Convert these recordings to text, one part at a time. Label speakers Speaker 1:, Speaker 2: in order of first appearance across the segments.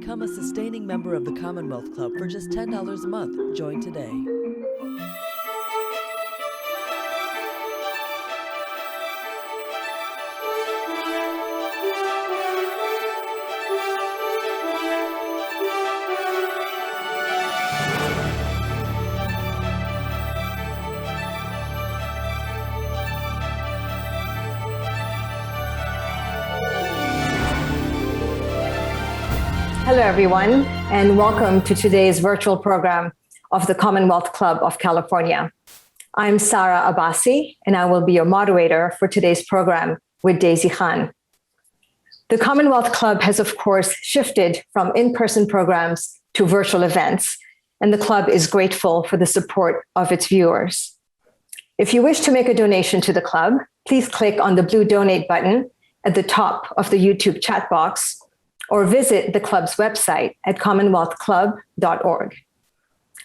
Speaker 1: Become a sustaining member of the Commonwealth Club for just $10 a month. Join today.
Speaker 2: Hello, everyone, and welcome to today's virtual program of the Commonwealth Club of California. I'm Sarah Abbasi, and I will be your moderator for today's program with Daisy Khan. The Commonwealth Club has, of course, shifted from in-person programs to virtual events, and the club is grateful for the support of its viewers. If you wish to make a donation to the club, please click on the blue donate button at the top of the YouTube chat box, or visit the club's website at commonwealthclub.org.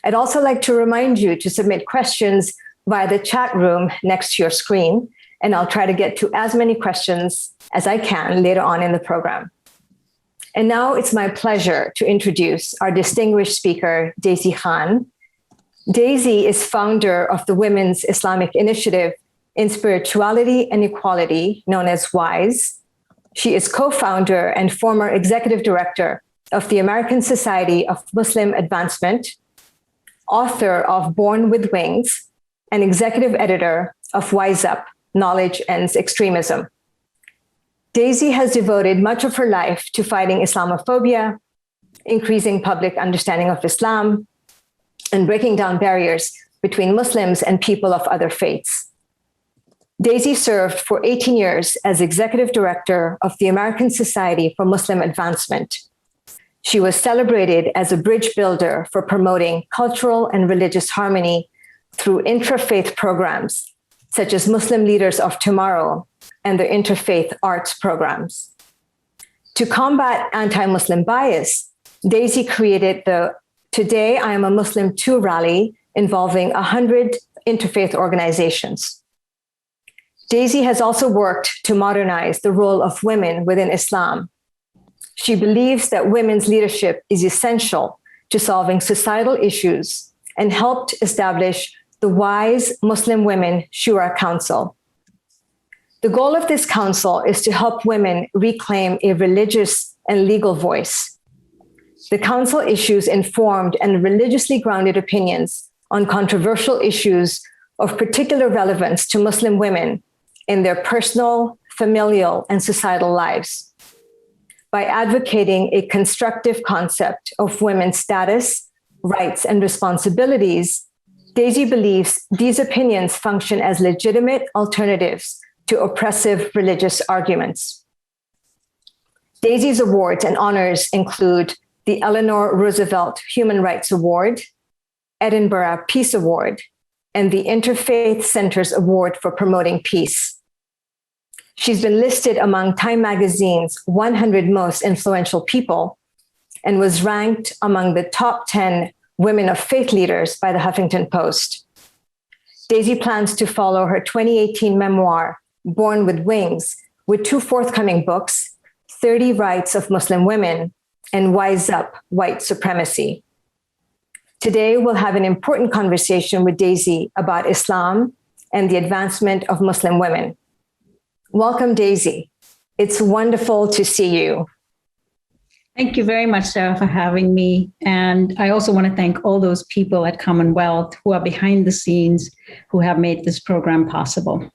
Speaker 2: I'd also like to remind you to submit questions via the chat room next to your screen, and I'll try to get to as many questions as I can later on in the program. And now it's my pleasure to introduce our distinguished speaker, Daisy Khan. Daisy is founder of the Women's Islamic Initiative in Spirituality and Equality, known as WISE. She is co-founder and former executive director of the American Society of Muslim Advancement, author of Born with Wings, and executive editor of Wise Up, Knowledge Ends Extremism. Daisy has devoted much of her life to fighting Islamophobia, increasing public understanding of Islam, and breaking down barriers between Muslims and people of other faiths. Daisy served for 18 years as executive director of the American Society for Muslim Advancement. She was celebrated as a bridge builder for promoting cultural and religious harmony through interfaith programs, such as Muslim Leaders of Tomorrow and the Interfaith Arts programs. To combat anti-Muslim bias, Daisy created the Today I Am a Muslim Too rally involving 100 interfaith organizations. Daisy has also worked to modernize the role of women within Islam. She believes that women's leadership is essential to solving societal issues and helped establish the WISE Muslim Women Shura Council. The goal of this council is to help women reclaim a religious and legal voice. The council issues informed and religiously grounded opinions on controversial issues of particular relevance to Muslim women in their personal, familial, and societal lives. By advocating a constructive concept of women's status, rights, and responsibilities, Daisy believes these opinions function as legitimate alternatives to oppressive religious arguments. Daisy's awards and honors include the Eleanor Roosevelt Human Rights Award, Edinburgh Peace Award, and the Interfaith Center's Award for Promoting Peace. She's been listed among Time Magazine's 100 Most Influential People and was ranked among the top 10 women of faith leaders by the Huffington Post. Daisy plans to follow her 2018 memoir, Born with Wings, with 2 forthcoming books, 30 Rights of Muslim Women and Wise Up, White Supremacy. Today, we'll have an important conversation with Daisy about Islam and the advancement of Muslim women. Welcome, Daisy. It's wonderful to see you.
Speaker 3: Thank you very much, Sarah, for having me. And I also want to thank all those people at Commonwealth who are behind the scenes, who have made this program possible.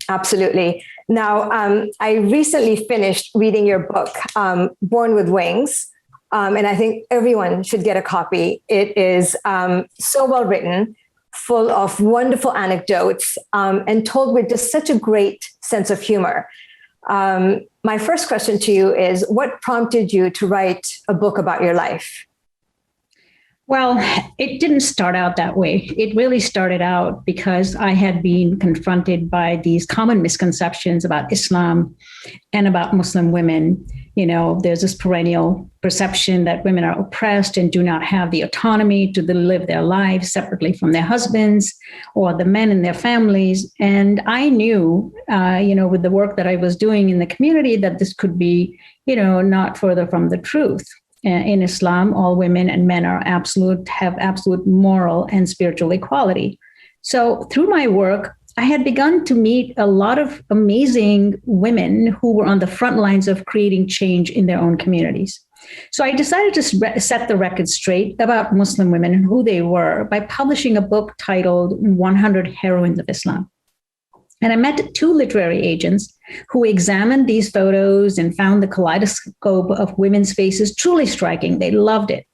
Speaker 2: Absolutely. Now, I recently finished reading your book, Born with Wings, and I think everyone should get a copy. It is so well written, full of wonderful anecdotes, and told with just such a great sense of humor. My first question to you is, what prompted you to write a book about your life?
Speaker 3: Well, it didn't start out that way. It really started out because I had been confronted by these common misconceptions about Islam and about Muslim women. You know, there's this perennial perception that women are oppressed and do not have the autonomy to live their lives separately from their husbands or the men in their families. And I knew, with the work that I was doing in the community, that this could be, not further from the truth. in Islam, all women and men have absolute moral and spiritual equality. So through my work, I had begun to meet a lot of amazing women who were on the front lines of creating change in their own communities. So I decided to set the record straight about Muslim women and who they were by publishing a book titled 100 Heroines of Islam. And I met two literary agents who examined these photos and found the kaleidoscope of women's faces truly striking. They loved it.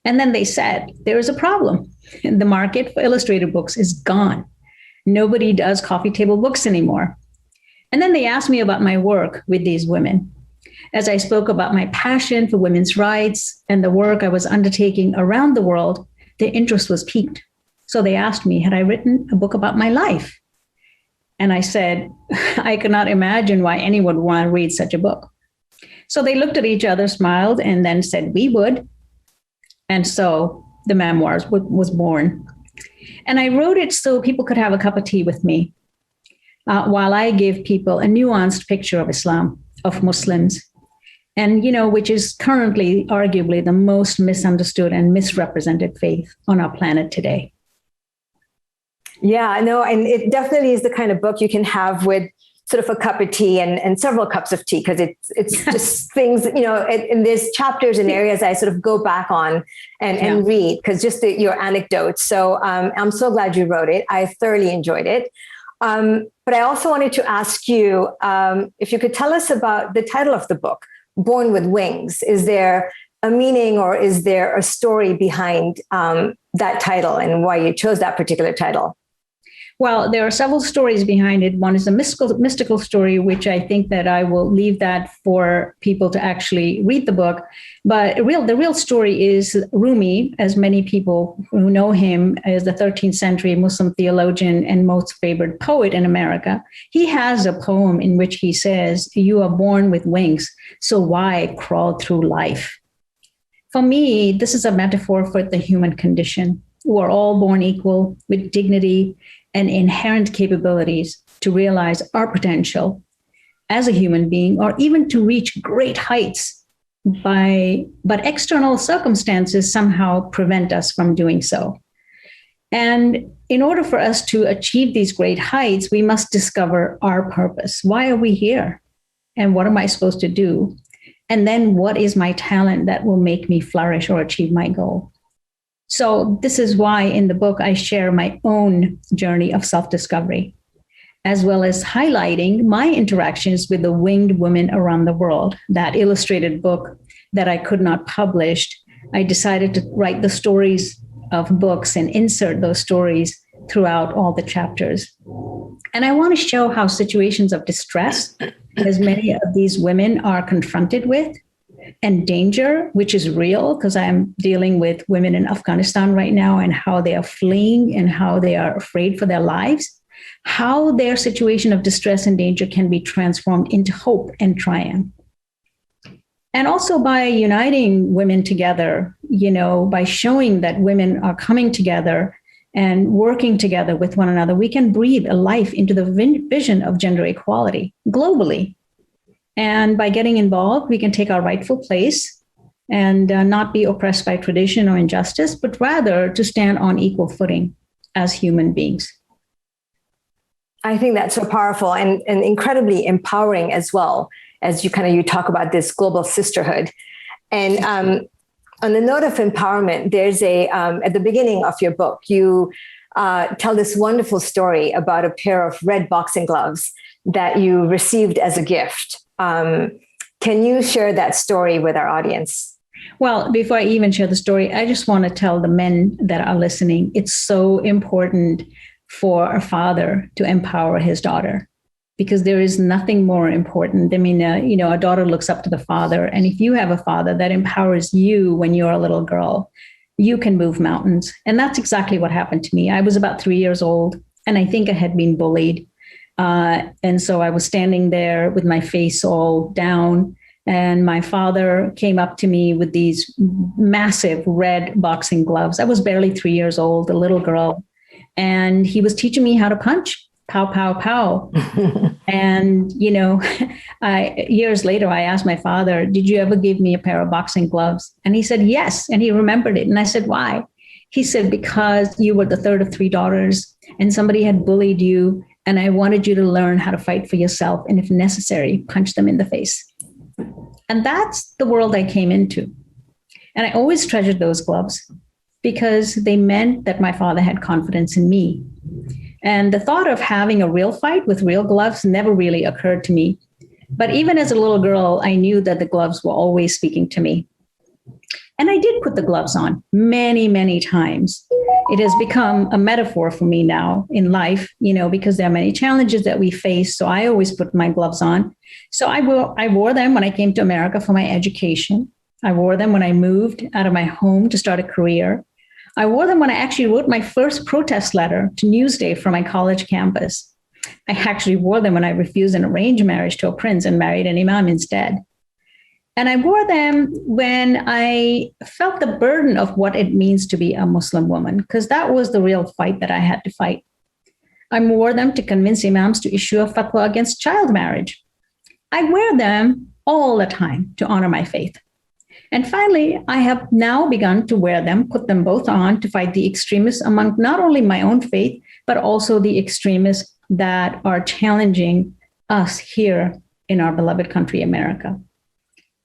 Speaker 3: And then they said, there is a problem. The market for illustrated books is gone. Nobody does coffee table books anymore. And then they asked me about my work with these women. As I spoke about my passion for women's rights and the work I was undertaking around the world, their interest was piqued. So they asked me, had I written a book about my life? And I said, I could not imagine why anyone would want to read such a book. So they looked at each other, smiled, and then said, we would. And so the memoirs was born. And I wrote it so people could have a cup of tea with me while I give people a nuanced picture of Islam, of Muslims, and, which is currently arguably the most misunderstood and misrepresented faith on our planet today.
Speaker 2: Yeah, no, and it definitely is the kind of book you can have with sort of a cup of tea and several cups of tea, because it's just things, and there's chapters and areas I sort of go back on and read, because just your anecdotes. So I'm so glad you wrote it. I thoroughly enjoyed it. But I also wanted to ask you if you could tell us about the title of the book, Born with Wings. Is there a meaning or is there a story behind that title and why you chose that particular title?
Speaker 3: Well, there are several stories behind it. One is a mystical story, which I think that I will leave that for people to actually read the book. But the real story is Rumi, as many people who know him as the 13th century Muslim theologian and most favored poet in America. He has a poem in which he says, you are born with wings, so why crawl through life? For me, this is a metaphor for the human condition. We're all born equal with dignity and inherent capabilities to realize our potential as a human being, or even to reach great heights, but external circumstances somehow prevent us from doing so. And in order for us to achieve these great heights, we must discover our purpose. Why are we here? And what am I supposed to do? And then what is my talent that will make me flourish or achieve my goal? So this is why in the book, I share my own journey of self-discovery, as well as highlighting my interactions with the winged women around the world. That illustrated book that I could not publish, I decided to write the stories of books and insert those stories throughout all the chapters. And I want to show how situations of distress, as many of these women are confronted with, and danger, which is real, because I'm dealing with women in Afghanistan right now and how they are fleeing and how they are afraid for their lives, how their situation of distress and danger can be transformed into hope and triumph. And also by uniting women together, by showing that women are coming together and working together with one another, we can breathe a life into the vision of gender equality globally. And by getting involved, we can take our rightful place and not be oppressed by tradition or injustice, but rather to stand on equal footing as human beings.
Speaker 2: I think that's so powerful and incredibly empowering as well, as you talk about this global sisterhood. And on the note of empowerment, there's at the beginning of your book, you tell this wonderful story about a pair of red boxing gloves that you received as a gift. Can you share that story with our audience?
Speaker 3: Well, before I even share the story, I just want to tell the men that are listening, it's so important for a father to empower his daughter, because there is nothing more important. I mean, a daughter looks up to the father. And if you have a father that empowers you when you're a little girl, you can move mountains. And that's exactly what happened to me. I was about 3 years old, and I think I had been bullied. And so I was standing there with my face all down, and my father came up to me with these massive red boxing gloves. I was barely 3 years old, a little girl, and he was teaching me how to punch pow, pow, pow. And, years later, I asked my father, did you ever give me a pair of boxing gloves? And he said, yes. And he remembered it. And I said, why? He said, because you were the third of three daughters and somebody had bullied you. And I wanted you to learn how to fight for yourself. And if necessary, punch them in the face. And that's the world I came into. And I always treasured those gloves because they meant that my father had confidence in me. And the thought of having a real fight with real gloves never really occurred to me. But even as a little girl, I knew that the gloves were always speaking to me. And I did put the gloves on many, many times. It has become a metaphor for me now in life, because there are many challenges that we face. So I always put my gloves on. So I wore them when I came to America for my education. I wore them when I moved out of my home to start a career. I wore them when I actually wrote my first protest letter to Newsday from my college campus. I actually wore them when I refused an arranged marriage to a prince and married an imam instead. And I wore them when I felt the burden of what it means to be a Muslim woman, because that was the real fight that I had to fight. I wore them to convince imams to issue a fatwa against child marriage. I wear them all the time to honor my faith. And finally, I have now begun to wear them, put them both on to fight the extremists among not only my own faith, but also the extremists that are challenging us here in our beloved country, America.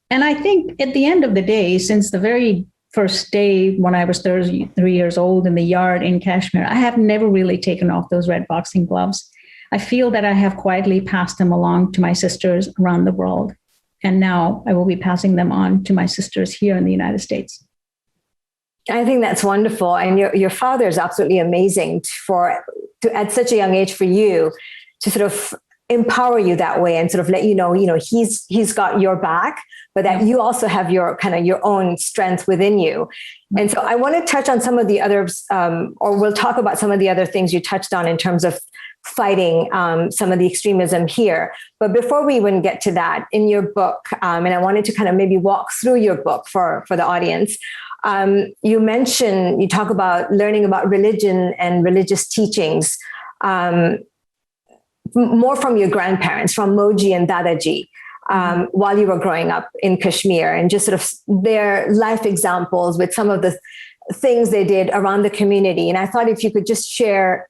Speaker 3: And I think at the end of the day, since the very first day when I was 33 years old in the yard in Kashmir, I have never really taken off those red boxing gloves. I feel that I have quietly passed them along to my sisters around the world. And now I will be passing them on to my sisters here in the United States.
Speaker 2: I think that's wonderful. And your father is absolutely amazing to at such a young age for you to sort of empower you that way and sort of let you know, he's got your back, but that you also have your own strength within you. And so I want to touch on some of the others, or we'll talk about some of the other things you touched on in terms of fighting some of the extremism here. But before we even get to that, in your book, and I wanted to kind of maybe walk through your book for the audience, you talk about learning about religion and religious teachings, more from your grandparents, from Moji and Dadaji, while you were growing up in Kashmir, and just sort of their life examples with some of the things they did around the community. And I thought if you could just share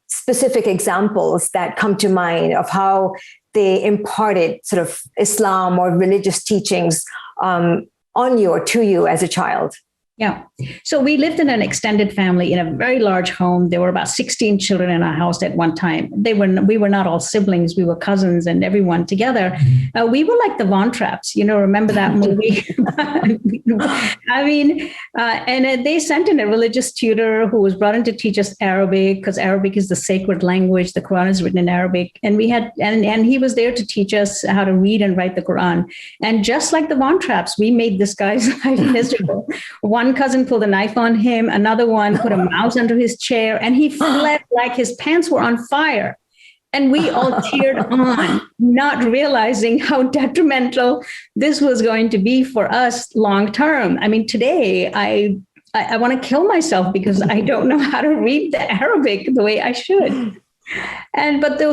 Speaker 2: specific examples that come to mind of how they imparted sort of Islam or religious teachings on you or to you as a child.
Speaker 3: Yeah. So we lived in an extended family in a very large home. There were about 16 children in our house at one time. We were not all siblings. We were cousins and everyone together. We were like the Von Trapps, remember that movie? And they sent in a religious tutor who was brought in to teach us Arabic, because Arabic is the sacred language. The Quran is written in Arabic. And and he was there to teach us how to read and write the Quran. And just like the Von Trapps, we made this guy's life miserable. One cousin pulled a knife on him. Another one put a mouse under his chair, and he fled like his pants were on fire. And we all cheered on, not realizing how detrimental this was going to be for us long term. I mean, today I want to kill myself because I don't know how to read the Arabic the way I should.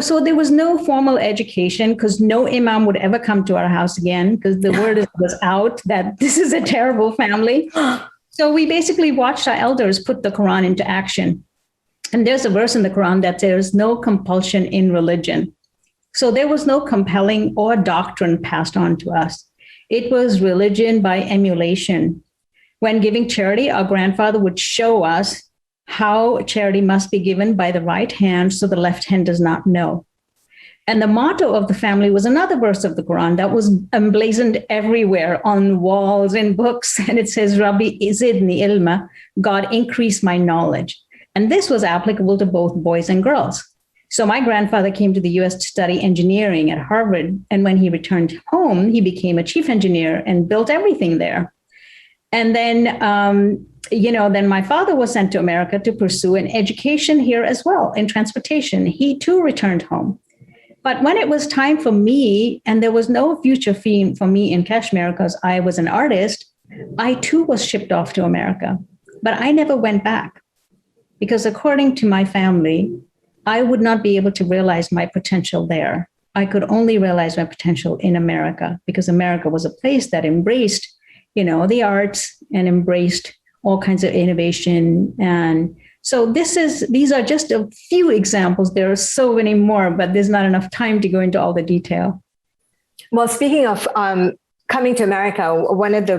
Speaker 3: So there was no formal education, because no imam would ever come to our house again, because the word was out that this is a terrible family. So we basically watched our elders put the Quran into action. And there's a verse in the Quran that there's no compulsion in religion. So there was no compelling or doctrine passed on to us. It was religion by emulation. When giving charity, our grandfather would show us how charity must be given by the right hand so the left hand does not know. And the motto of the family was another verse of the Quran that was emblazoned everywhere on walls and books. And it says, Rabbi zidni ilma, God increase my knowledge. And this was applicable to both boys and girls. So my grandfather came to the US to study engineering at Harvard. And when he returned home, he became a chief engineer and built everything there. And then, then my father was sent to America to pursue an education here as well in transportation. He too returned home. But when it was time for me, and there was no future for me in Kashmir because I was an artist, I too was shipped off to America. But I never went back, because according to my family, I would not be able to realize my potential there. I could only realize my potential in America, because America was a place that embraced, the arts and embraced all kinds of innovation. And so these are just a few examples. There are so many more, but there's not enough time to go into all the detail.
Speaker 2: Well, speaking of coming to America,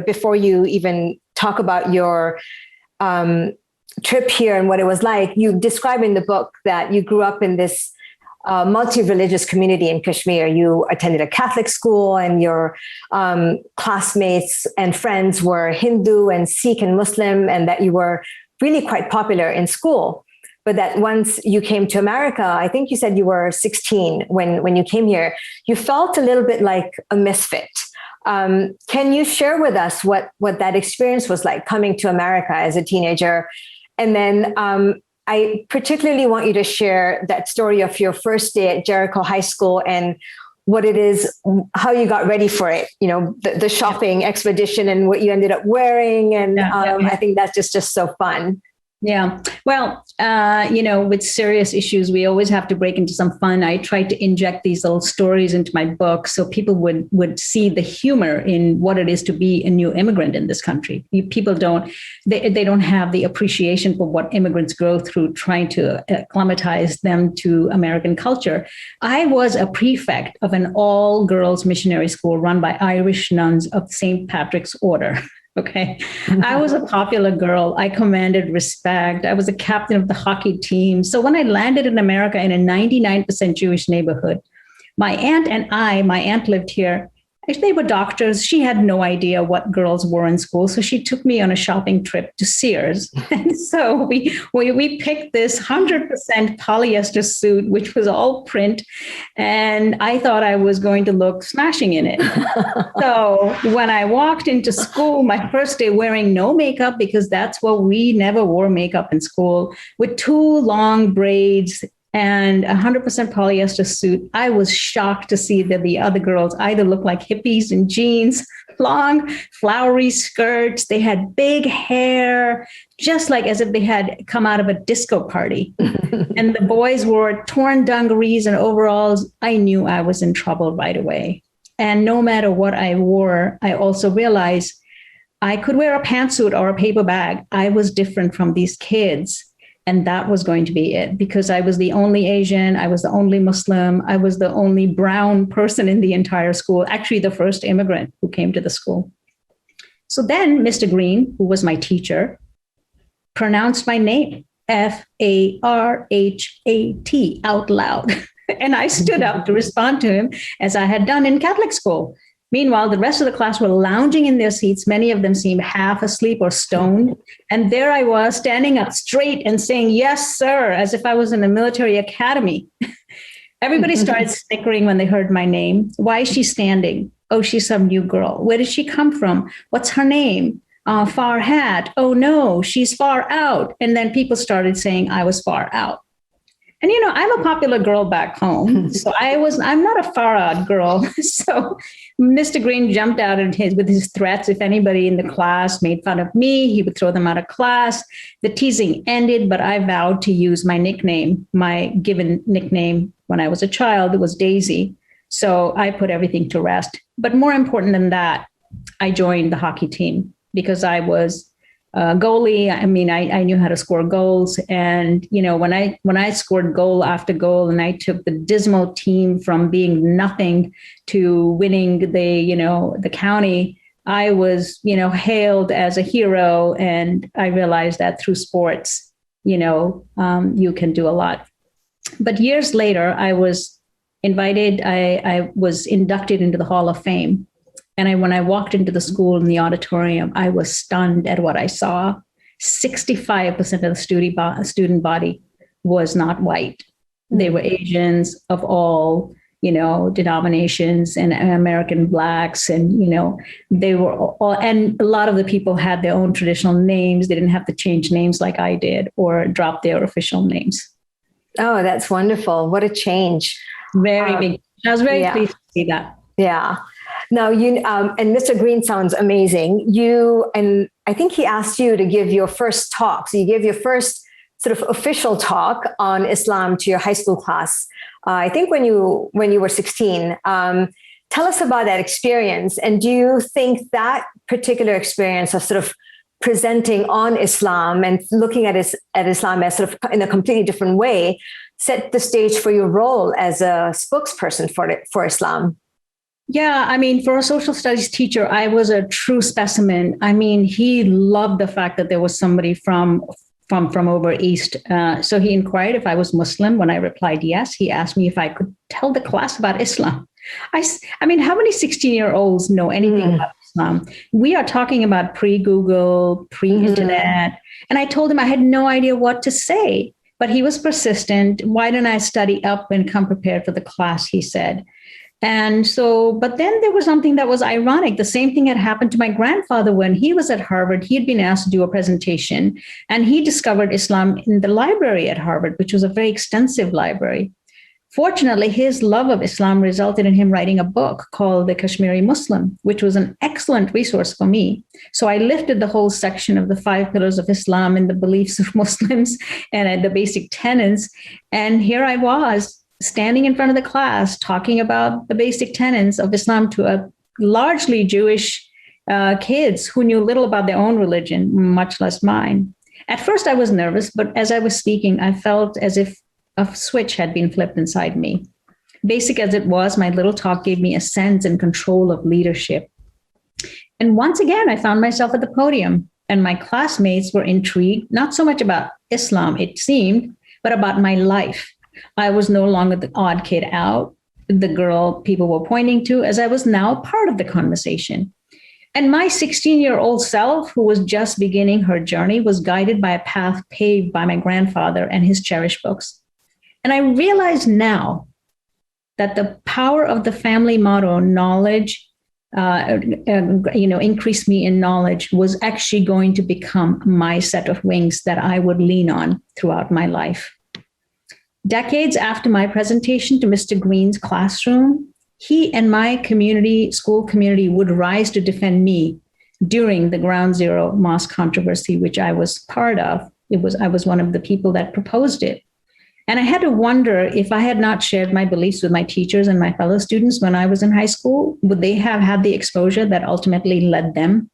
Speaker 2: before you even talk about your trip here and what it was like, you describe in the book that you grew up in this multi-religious community in Kashmir. You attended a Catholic school, and your classmates and friends were Hindu and Sikh and Muslim, and that you were really quite popular in school. But that once you came to America, I think you said you were 16 when you came here, you felt a little bit like a misfit. Can you share with us what that experience was like coming to America as a teenager? And then I particularly want you to share that story of your first day at Jericho High School and what it is, how you got ready for it, the shopping expedition and what you ended up wearing. And I think that's just so fun.
Speaker 3: Yeah. Well, with serious issues, we always have to break into some fun. I tried to inject these little stories into my book so people would see the humor in what it is to be a new immigrant in this country. People don't have the appreciation for what immigrants go through trying to acclimatize them to American culture. I was a prefect of an all-girls missionary school run by Irish nuns of St. Patrick's Order. Okay. I was a popular girl. I commanded respect. I was a captain of the hockey team. So when I landed in America in a 99% Jewish neighborhood, my aunt lived here. They were doctors. She had no idea what girls wore in school. So she took me on a shopping trip to Sears. And so we picked this 100% polyester suit, which was all print. And I thought I was going to look smashing in it. So when I walked into school, my first day wearing no makeup, because that's what we never wore makeup in school, with 2 long braids and 100% polyester suit, I was shocked to see that the other girls either looked like hippies in jeans, long, flowery skirts. They had big hair, just like as if they had come out of a disco party. And the boys wore torn dungarees and overalls. I knew I was in trouble right away. And no matter what I wore, I also realized I could wear a pantsuit or a paper bag. I was different from these kids. And that was going to be it, because I was the only Asian, I was the only Muslim, I was the only brown person in the entire school, actually the first immigrant who came to the school. So then Mr. Green, who was my teacher, pronounced my name, Farhat, out loud. And I stood up to respond to him as I had done in Catholic school. Meanwhile, the rest of the class were lounging in their seats. Many of them seemed half asleep or stoned. And there I was, standing up straight and saying, "Yes, sir," as if I was in a military academy. Everybody started snickering when they heard my name. "Why is she standing?" "Oh, she's some new girl." "Where did she come from?" "What's her name?" "Farhat." "Oh, no, she's far out." And then people started saying I was far out. And, I'm a popular girl back home. So I'm not a far out girl. So Mr. Green jumped out with his threats. If anybody in the class made fun of me, he would throw them out of class. The teasing ended, but I vowed to use my nickname, my given nickname when I was a child. It was Daisy. So I put everything to rest. But more important than that, I joined the hockey team because I was goalie. I mean, I knew how to score goals. And, when I scored goal after goal and I took the dismal team from being nothing to winning the county, I was, hailed as a hero. And I realized that through sports, you can do a lot. But years later, I was invited, I was inducted into the Hall of Fame. And when I walked into the school in the auditorium, I was stunned at what I saw. 65% of the student body was not white. They were Asians of all, denominations, and American Blacks. And, they were all, and a lot of the people had their own traditional names. They didn't have to change names like I did or drop their official names.
Speaker 2: Oh, that's wonderful. What a change.
Speaker 3: Very big. I was very pleased to see that.
Speaker 2: Yeah. Now, and Mr. Green sounds amazing. And I think he asked you to give your first talk. So you gave your first sort of official talk on Islam to your high school class. I think when you were 16. Tell us about that experience. And do you think that particular experience of sort of presenting on Islam and looking at Islam as sort of in a completely different way set the stage for your role as a spokesperson for Islam?
Speaker 3: Yeah, I mean, for a social studies teacher, I was a true specimen. I mean, he loved the fact that there was somebody from over East. So he inquired if I was Muslim. When I replied yes, he asked me if I could tell the class about Islam. I mean, how many 16-year-olds know anything about Islam? We are talking about pre-Google, pre-internet. And I told him I had no idea what to say, but he was persistent. Why don't I study up and come prepared for the class, he said. And so, but then there was something that was ironic. The same thing had happened to my grandfather when he was at Harvard. He had been asked to do a presentation, and he discovered Islam in the library at Harvard, which was a very extensive library. Fortunately, his love of Islam resulted in him writing a book called The Kashmiri Muslim, which was an excellent resource for me. So I lifted the whole section of the 5 pillars of Islam and the beliefs of Muslims and the basic tenets. And here I was, standing in front of the class, talking about the basic tenets of Islam to a largely Jewish kids who knew little about their own religion, much less mine. At first, I was nervous, but as I was speaking, I felt as if a switch had been flipped inside me. Basic as it was, my little talk gave me a sense and control of leadership. And once again, I found myself at the podium, and my classmates were intrigued, not so much about Islam, it seemed, but about my life. I was no longer the odd kid out, the girl people were pointing to, as I was now part of the conversation. And my 16-year-old self, who was just beginning her journey, was guided by a path paved by my grandfather and his cherished books. And I realize now that the power of the family motto, knowledge, increase me in knowledge, was actually going to become my set of wings that I would lean on throughout my life. Decades after my presentation to Mr. Green's classroom, he and my school community would rise to defend me during the Ground Zero mosque controversy, which I was part of. I was one of the people that proposed it. And I had to wonder, if I had not shared my beliefs with my teachers and my fellow students when I was in high school, would they have had the exposure that ultimately led them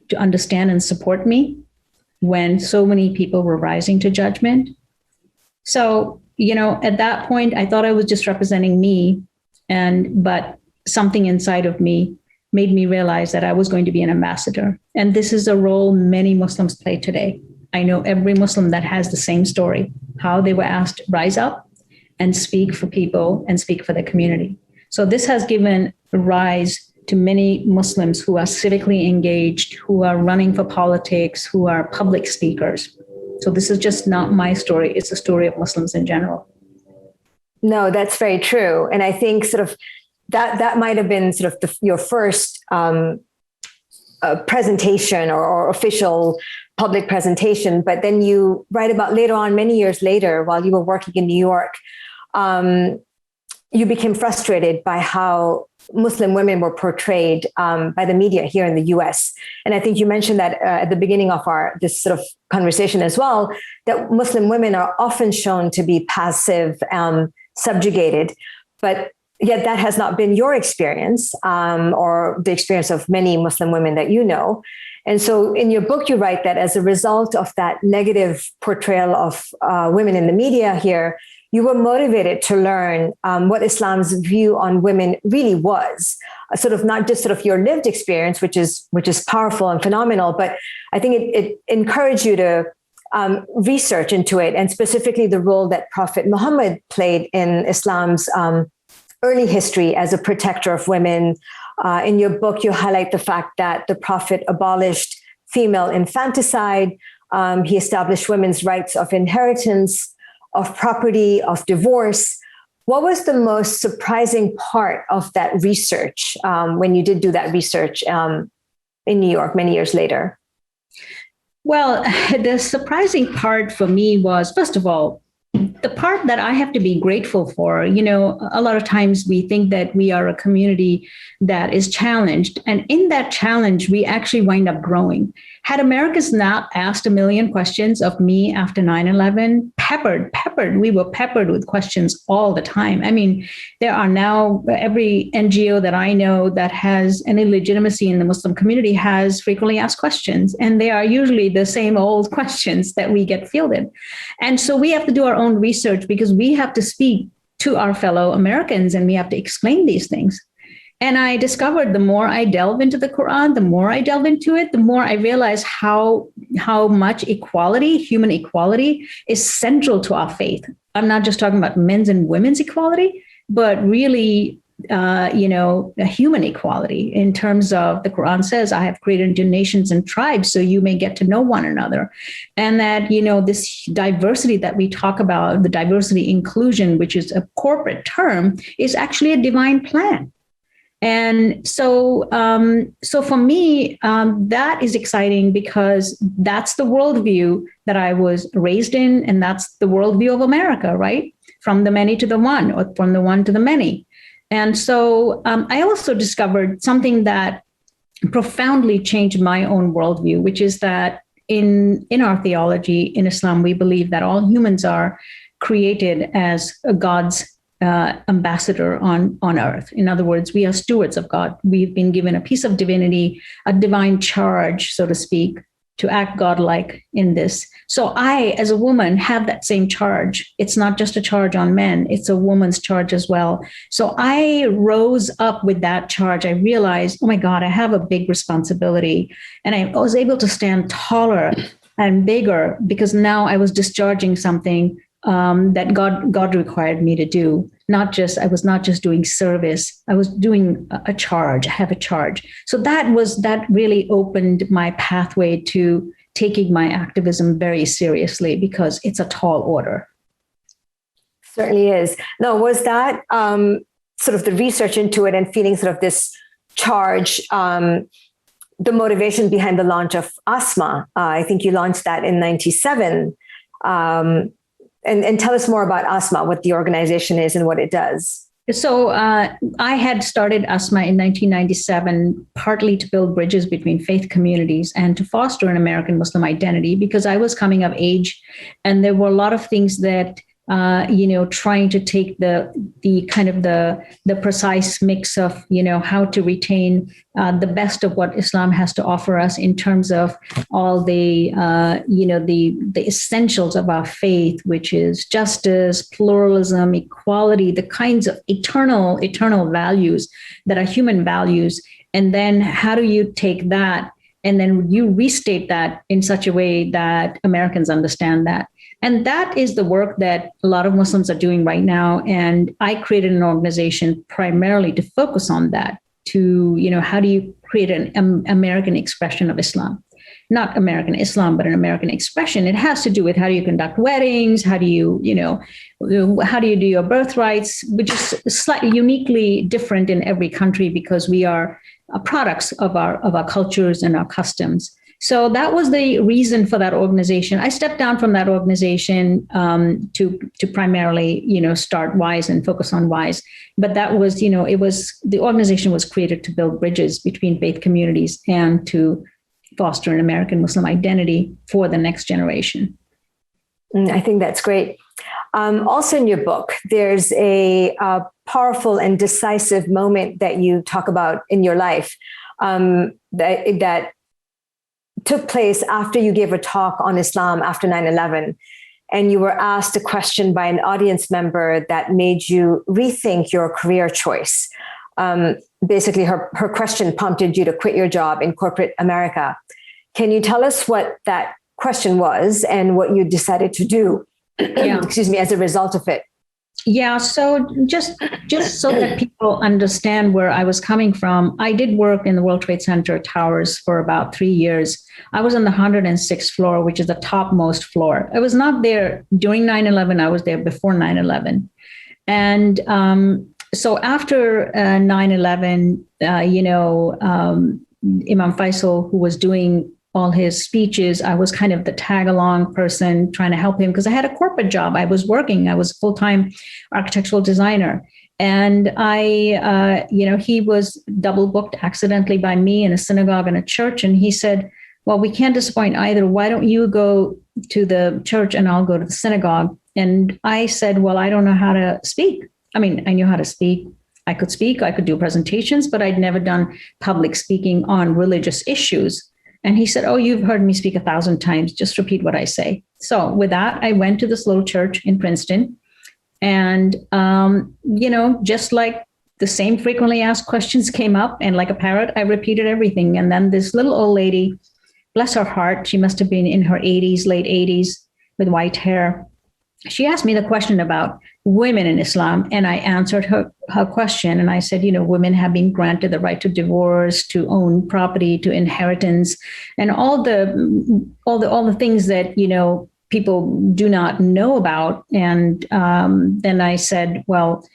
Speaker 3: to understand and support me when so many people were rising to judgment? So, at that point, I thought I was just representing me, but something inside of me made me realize that I was going to be an ambassador. And this is a role many Muslims play today. I know every Muslim that has the same story, how they were asked to rise up and speak for people and speak for the community. So this has given rise to many Muslims who are civically engaged, who are running for politics, who are public speakers. So this is just not my story. It's the story of Muslims in general.
Speaker 2: No, that's very true. And I think sort of that might have been sort of your first presentation or official public presentation. But then you write about later on, many years later, while you were working in New York, you became frustrated by how Muslim women were portrayed by the media here in the US. And I think you mentioned that at the beginning of this sort of conversation as well, that Muslim women are often shown to be passive, subjugated, but yet that has not been your experience or the experience of many Muslim women that you know. And so in your book, you write that as a result of that negative portrayal of women in the media here, you were motivated to learn what Islam's view on women really was, sort of not just sort of your lived experience, which is powerful and phenomenal, but I think it encouraged you to research into it, and specifically the role that Prophet Muhammad played in Islam's early history as a protector of women. In your book, you highlight the fact that the Prophet abolished female infanticide. He established women's rights of inheritance, of property, of divorce. What was the most surprising part of that research when you did do that research in New York many years later?
Speaker 3: Well, the surprising part for me was, first of all, the part that I have to be grateful for. A lot of times we think that we are a community that is challenged. And in that challenge, we actually wind up growing. Had Americans not asked a million questions of me after 9/11, we were peppered with questions all the time. I mean, there are now every NGO that I know that has any legitimacy in the Muslim community has frequently asked questions, and they are usually the same old questions that we get fielded. And so we have to do our own research because we have to speak to our fellow Americans and we have to explain these things. And I discovered the more I delve into the Quran, the more I delve into it, the more I realize how much equality, human equality, is central to our faith. I'm not just talking about men's and women's equality, but really, human equality in terms of the Quran says, I have created you nations and tribes so you may get to know one another. And that, this diversity that we talk about, the diversity inclusion, which is a corporate term, is actually a divine plan. And so for me, that is exciting because that's the worldview that I was raised in. And that's the worldview of America, right? From the many to the one, or from the one to the many. And so I also discovered something that profoundly changed my own worldview, which is that in our theology, in Islam, we believe that all humans are created as God's ambassador on earth. In other words, we are stewards of God. We've been given a piece of divinity, a divine charge, so to speak, to act godlike in this. So I, as a woman, have that same charge. It's not just a charge on men, it's a woman's charge as well. So I rose up with that charge. I realized, oh my God, I have a big responsibility. And I was able to stand taller and bigger because now I was discharging something that God required me to do. I was not just doing service. I was doing a charge. I have a charge. So that really opened my pathway to taking my activism very seriously because it's a tall order.
Speaker 2: Certainly is. Now, was that sort of the research into it and feeling sort of this charge, the motivation behind the launch of ASMA? I think you launched that in 97. And tell us more about ASMA, what the organization is and what it does.
Speaker 3: So I had started ASMA in 1997, partly to build bridges between faith communities and to foster an American Muslim identity, because I was coming of age and there were a lot of things that, trying to take the kind of the precise mix of, how to retain the best of what Islam has to offer us in terms of all the essentials of our faith, which is justice, pluralism, equality, the kinds of eternal values that are human values. And then how do you take that and then you restate that in such a way that Americans understand that? And that is the work that a lot of Muslims are doing right now. And I created an organization primarily to focus on that, to, how do you create an American expression of Islam? Not American Islam, but an American expression. It has to do with how do you conduct weddings? How do you, how do you do your birthrights, which is slightly uniquely different in every country because we are products of our cultures and our customs. So that was the reason for that organization. I stepped down from that organization to primarily, start WISE and focus on WISE. But that was, the organization was created to build bridges between faith communities and to foster an American Muslim identity for the next generation.
Speaker 2: I think that's great. Also in your book, there's a powerful and decisive moment that you talk about in your life that took place after you gave a talk on Islam after 9/11, and you were asked a question by an audience member that made you rethink your career choice. Basically, her question prompted you to quit your job in corporate America. Can you tell us what that question was and what you decided to do, as a result of it?
Speaker 3: Yeah, so just so that people understand where I was coming from, I did work in the World Trade Center towers for about 3 years. I was on the 106th floor, which is the topmost floor. I was not there during 9/11. I was there before 9/11. And so after 9/11, Imam Faisal, who was doing all his speeches, I was kind of the tag along person trying to help him because I had a corporate job. I was working. I was a full-time architectural designer. And he was double booked accidentally by me in a synagogue and a church. And he said, well, we can't disappoint either. Why don't you go to the church and I'll go to the synagogue? And I said, well, I don't know how to speak. I mean, I knew how to speak. I could do presentations, but I'd never done public speaking on religious issues. And he said, oh, you've heard me speak 1,000 times. Just repeat what I say. So with that, I went to this little church in Princeton. And, just like the same frequently asked questions came up, and like a parrot, I repeated everything. And then this little old lady, bless her heart, she must have been in her 80s, late 80s, with white hair. She asked me the question about women in Islam, and I answered her question. And I said, women have been granted the right to divorce, to own property, to inheritance, and all the things that, people do not know about. And then I said, well,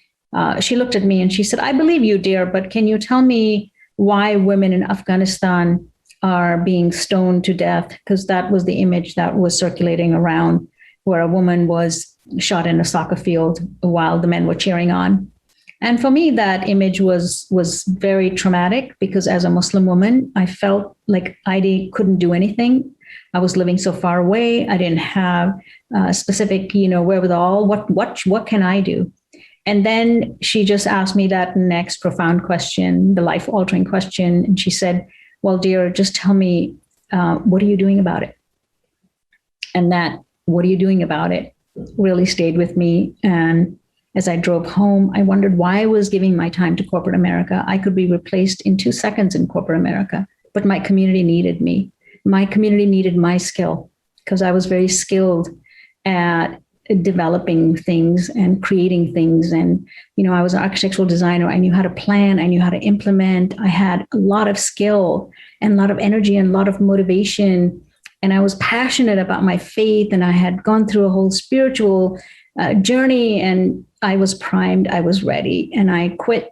Speaker 3: she looked at me and she said, I believe you, dear, but can you tell me why women in Afghanistan are being stoned to death? Because that was the image that was circulating around, where a woman was shot in a soccer field while the men were cheering on. And for me, that image was very traumatic, because as a Muslim woman, I felt like I couldn't do anything. I was living so far away. I didn't have specific, wherewithal. What can I do? And then she just asked me that next profound question, the life-altering question. And she said, well, dear, just tell me, what are you doing about it? And that, what are you doing about it, really stayed with me. And as I drove home, I wondered why I was giving my time to corporate America. I could be replaced in 2 seconds in corporate America, but my community needed me. My community needed my skill, because I was very skilled at developing things and creating things. And, I was an architectural designer. I knew how to plan. I knew how to implement. I had a lot of skill and a lot of energy and a lot of motivation. And I was passionate about my faith. And I had gone through a whole spiritual journey, and I was primed. I was ready. And I quit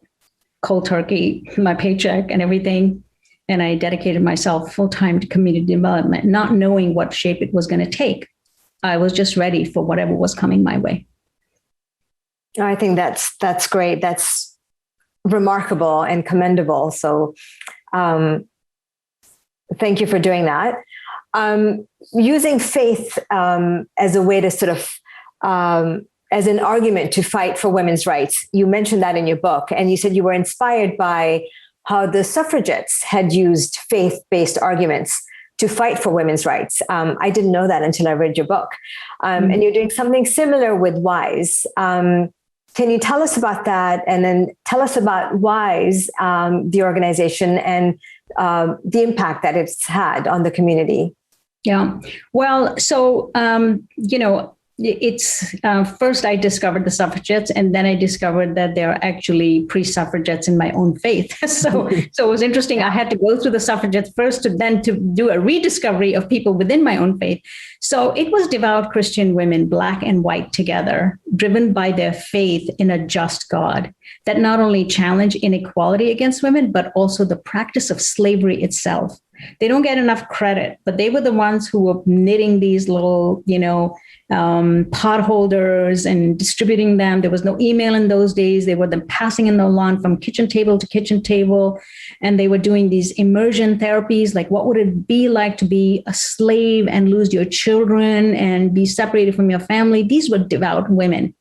Speaker 3: cold turkey, my paycheck and everything. And I dedicated myself full-time to community development, not knowing what shape it was going to take. I was just ready for whatever was coming my way.
Speaker 2: I think that's great. That's remarkable and commendable. So thank you for doing that. Using faith as a way to sort of, as an argument to fight for women's rights. You mentioned that in your book, and you said you were inspired by how the suffragettes had used faith-based arguments to fight for women's rights. I didn't know that until I read your book. And you're doing something similar with WISE. Can you tell us about that? And then tell us about WISE, the organization, and the impact that it's had on the community.
Speaker 3: Yeah. Well, so, it's first I discovered the suffragettes, and then I discovered that there are actually pre-suffragettes in my own faith. So it was interesting. I had to go through the suffragettes first to do a rediscovery of people within my own faith. So it was devout Christian women, Black and white together, driven by their faith in a just God that not only challenged inequality against women, but also the practice of slavery itself. They don't get enough credit, but they were the ones who were knitting these little, pot holders and distributing them. There was no email in those days. They were then passing in the lawn from kitchen table to kitchen table. And they were doing these immersion therapies, like what would it be like to be a slave and lose your children and be separated from your family? These were devout women.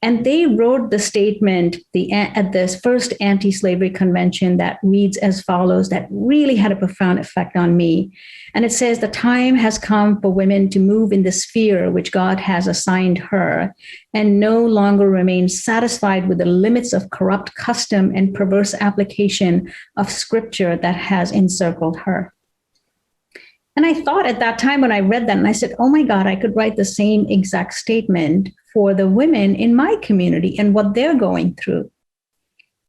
Speaker 3: And they wrote the statement at this first anti-slavery convention that reads as follows, that really had a profound effect on me. And it says, the time has come for women to move in the sphere which God has assigned her, and no longer remain satisfied with the limits of corrupt custom and perverse application of scripture that has encircled her. And I thought at that time when I read that, and I said, oh my God, I could write the same exact statement for the women in my community and what they're going through.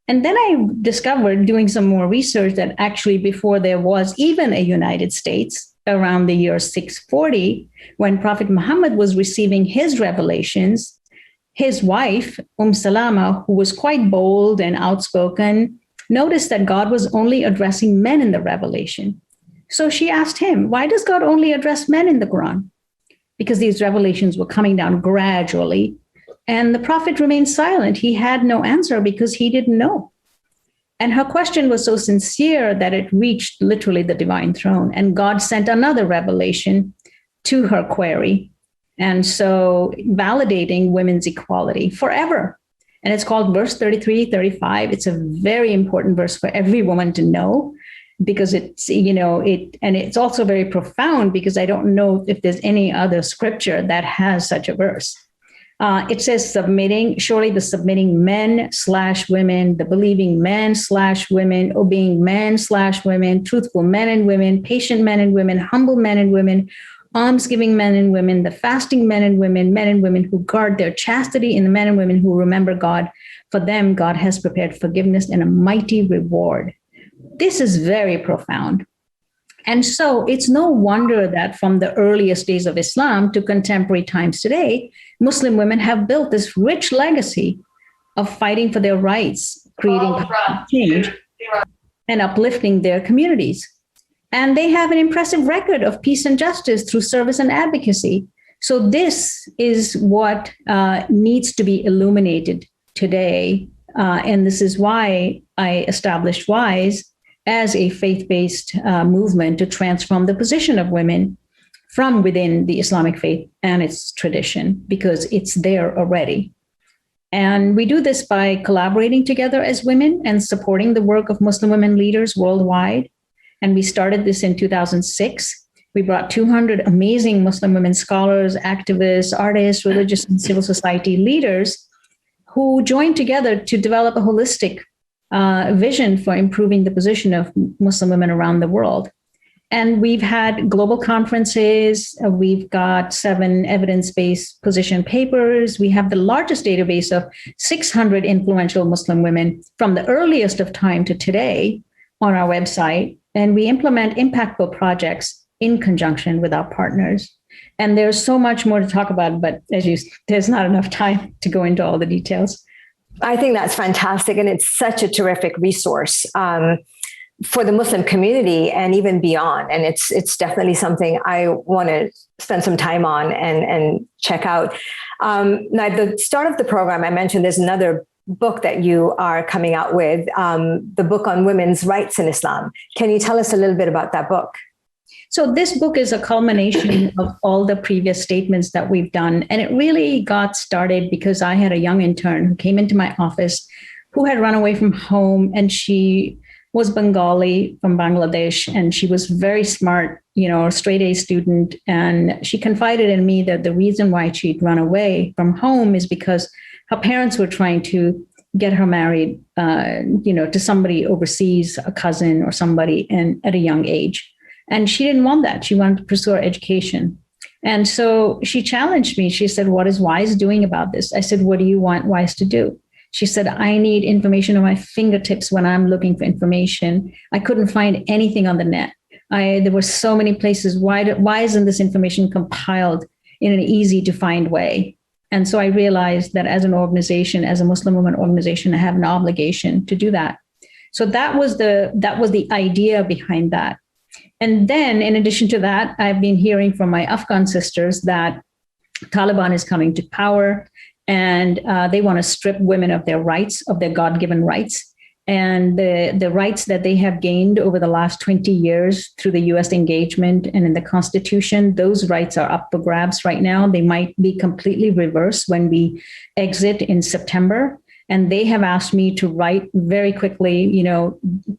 Speaker 3: And then I discovered, doing some more research, that actually before there was even a United States, around the year 640, when Prophet Muhammad was receiving his revelations, his wife, Salama, who was quite bold and outspoken, noticed that God was only addressing men in the revelation. So she asked him, why does God only address men in the Quran? Because these revelations were coming down gradually. And the prophet remained silent. He had no answer because he didn't know. And her question was so sincere that it reached literally the divine throne. And God sent another revelation to her query. And so validating women's equality forever. And it's called verse 33, 35. It's a very important verse for every woman to know, because it's, and it's also very profound, because I don't know if there's any other scripture that has such a verse. It says surely the submitting men/women, the believing men/women, obeying men/women, truthful men and women, patient men and women, humble men and women, almsgiving men and women, the fasting men and women who guard their chastity, and the men and women who remember God. For them, God has prepared forgiveness and a mighty reward. This is very profound. And so it's no wonder that from the earliest days of Islam to contemporary times today, Muslim women have built this rich legacy of fighting for their rights, creating change, and uplifting their communities. And they have an impressive record of peace and justice through service and advocacy. So this is what needs to be illuminated today. And this is why I established WISE as a faith-based movement to transform the position of women from within the Islamic faith and its tradition, because it's there already. And we do this by collaborating together as women and supporting the work of Muslim women leaders worldwide. And we started this in 2006. We brought 200 amazing Muslim women scholars, activists, artists, religious and civil society leaders who joined together to develop a holistic vision for improving the position of Muslim women around the world. And we've had global conferences. We've got 7 evidence-based position papers. We have the largest database of 600 influential Muslim women from the earliest of time to today on our website. And we implement impactful projects in conjunction with our partners. And there's so much more to talk about, but there's not enough time to go into all the details.
Speaker 2: I think that's fantastic. And it's such a terrific resource for the Muslim community and even beyond. And it's definitely something I want to spend some time on and check out. Now, at the start of the program, I mentioned there's another book that you are coming out with, the book on women's rights in Islam. Can you tell us a little bit about that book?
Speaker 3: So this book is a culmination of all the previous statements that we've done. And it really got started because I had a young intern who came into my office who had run away from home, and she was Bengali from Bangladesh, and she was very smart, a straight A student. And she confided in me that the reason why she'd run away from home is because her parents were trying to get her married, to somebody overseas, a cousin or somebody, and at a young age. And she didn't want that. She wanted to pursue her education. And so she challenged me. She said, "What is WISE doing about this?" I said, "What do you want WISE to do?" She said, "I need information on my fingertips when I'm looking for information. I couldn't find anything on the net. There were so many places. Why isn't this information compiled in an easy to find way?" And so I realized that as an organization, as a Muslim women organization, I have an obligation to do that. So that was the idea behind that. And then in addition to that, I've been hearing from my Afghan sisters that Taliban is coming to power, and they want to strip women of their rights, of their God-given rights. And the rights that they have gained over the last 20 years through the US engagement and in the Constitution, those rights are up for grabs right now. They might be completely reversed when we exit in September. And they have asked me to write very quickly,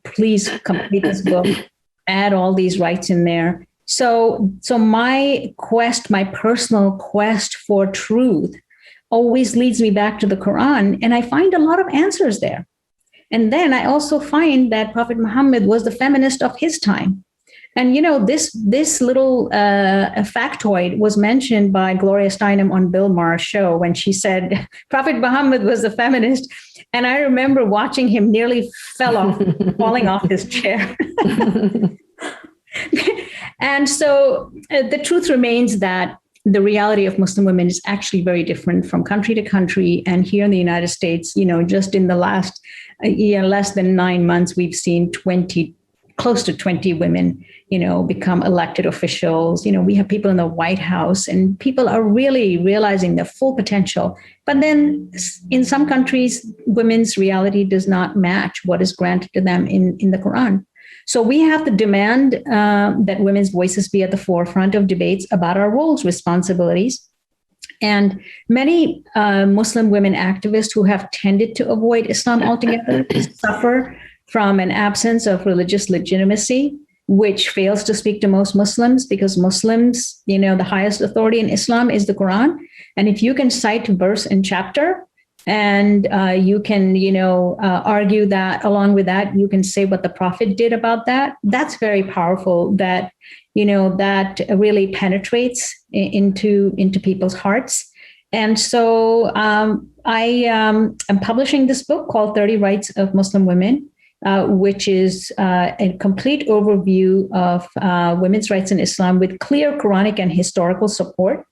Speaker 3: please complete this book, add all these rights in there. So my personal quest for truth always leads me back to the Quran, and I find a lot of answers there. And then I also find that Prophet Muhammad was the feminist of his time. And, this little factoid was mentioned by Gloria Steinem on Bill Maher's show when she said Prophet Muhammad was a feminist. And I remember watching him nearly falling off his chair. And so the truth remains that the reality of Muslim women is actually very different from country to country. And here in the United States, just in the last less than 9 months, we've seen 20 close to 20 women, become elected officials. We have people in the White House, and people are really realizing their full potential. But then in some countries, women's reality does not match what is granted to them in the Quran. So we have to demand that women's voices be at the forefront of debates about our roles, responsibilities. And many Muslim women activists who have tended to avoid Islam altogether suffer from an absence of religious legitimacy, which fails to speak to most Muslims, because Muslims, the highest authority in Islam is the Quran. And if you can cite verse and chapter, and you can, argue that along with that, you can say what the Prophet did about that, that's very powerful. That really penetrates into people's hearts. And so I am publishing this book called 30 Rights of Muslim Women, which is a complete overview of women's rights in Islam with clear Quranic and historical support,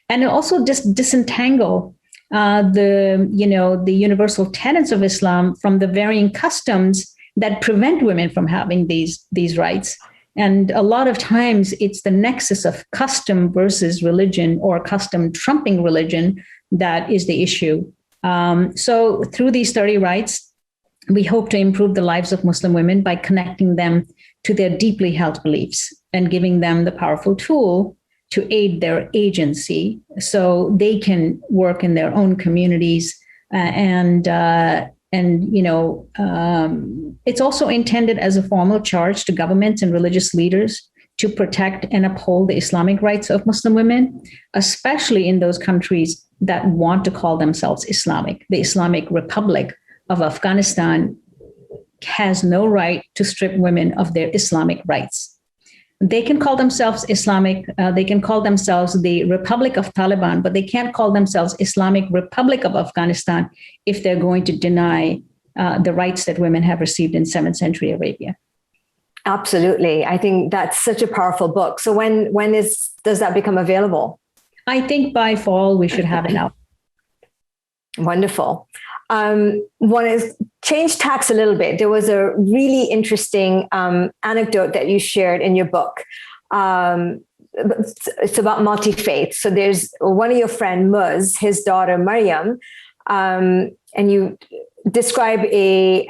Speaker 3: and also just disentangle the universal tenets of Islam from the varying customs that prevent women from having these rights. And a lot of times it's the nexus of custom versus religion, or custom trumping religion, that is the issue. So through these 30 rights, we hope to improve the lives of Muslim women by connecting them to their deeply held beliefs and giving them the powerful tool to aid their agency so they can work in their own communities. It's also intended as a formal charge to governments and religious leaders to protect and uphold the Islamic rights of Muslim women, especially in those countries that want to call themselves Islamic. The Islamic Republic of Afghanistan has no right to strip women of their Islamic rights. They can call themselves Islamic, they can call themselves the Republic of Taliban, but they can't call themselves Islamic Republic of Afghanistan if they're going to deny the rights that women have received in 7th century Arabia.
Speaker 2: Absolutely. I think that's such a powerful book. So when does that become available?
Speaker 3: I think by fall we should have it out.
Speaker 2: Wonderful. Want to change tacks a little bit. There was a really interesting anecdote that you shared in your book. It's about multi-faith. So there's one of your friend, Muz, his daughter, Maryam, and you describe a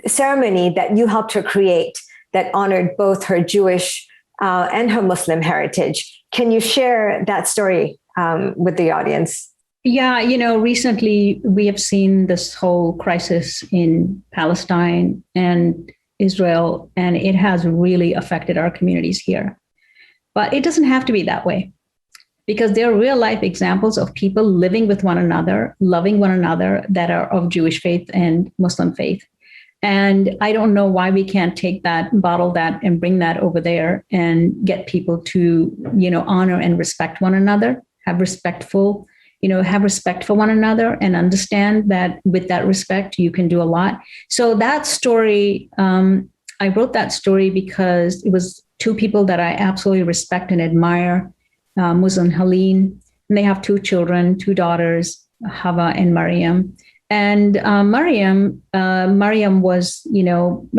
Speaker 2: ceremony that you helped her create that honored both her Jewish and her Muslim heritage. Can you share that story with the audience?
Speaker 3: Yeah, recently we have seen this whole crisis in Palestine and Israel, and it has really affected our communities here. But it doesn't have to be that way, because there are real life examples of people living with one another, loving one another, that are of Jewish faith and Muslim faith. And I don't know why we can't take that, bottle that, and bring that over there and get people to, honor and respect one another, have respect for one another, and understand that with that respect, you can do a lot. So that story, I wrote that story because it was two people that I absolutely respect and admire, Muz and Helene. And they have two children, two daughters, Hava and Maryam. And Maryam was,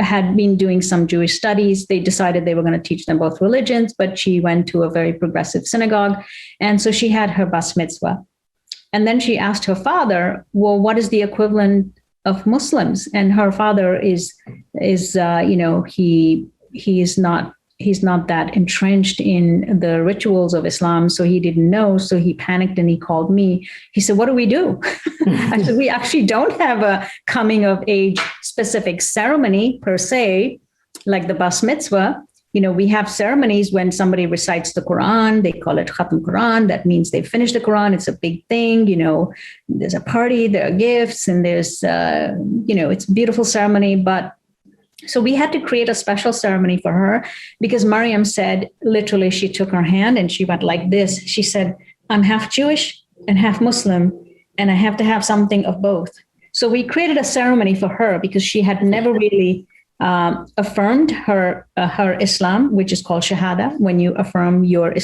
Speaker 3: had been doing some Jewish studies. They decided they were going to teach them both religions, but she went to a very progressive synagogue. And so she had her bas mitzvah. And then she asked her father, well, what is the equivalent of Muslims? And her father he's not that entrenched in the rituals of Islam. So he didn't know. So he panicked and he called me. He said, what do we do? I said, we actually don't have a coming of age specific ceremony per se, like the bas mitzvah. We have ceremonies when somebody recites the Quran, they call it Khatam Quran. That means they've finished the Quran. It's a big thing. There's a party, there are gifts, and there's, it's a beautiful ceremony. But so we had to create a special ceremony for her, because Maryam said, literally, she took her hand and she went like this. She said, I'm half Jewish and half Muslim, and I have to have something of both. So we created a ceremony for her because she had never really affirmed her Islam, which is called Shahada, when you affirm your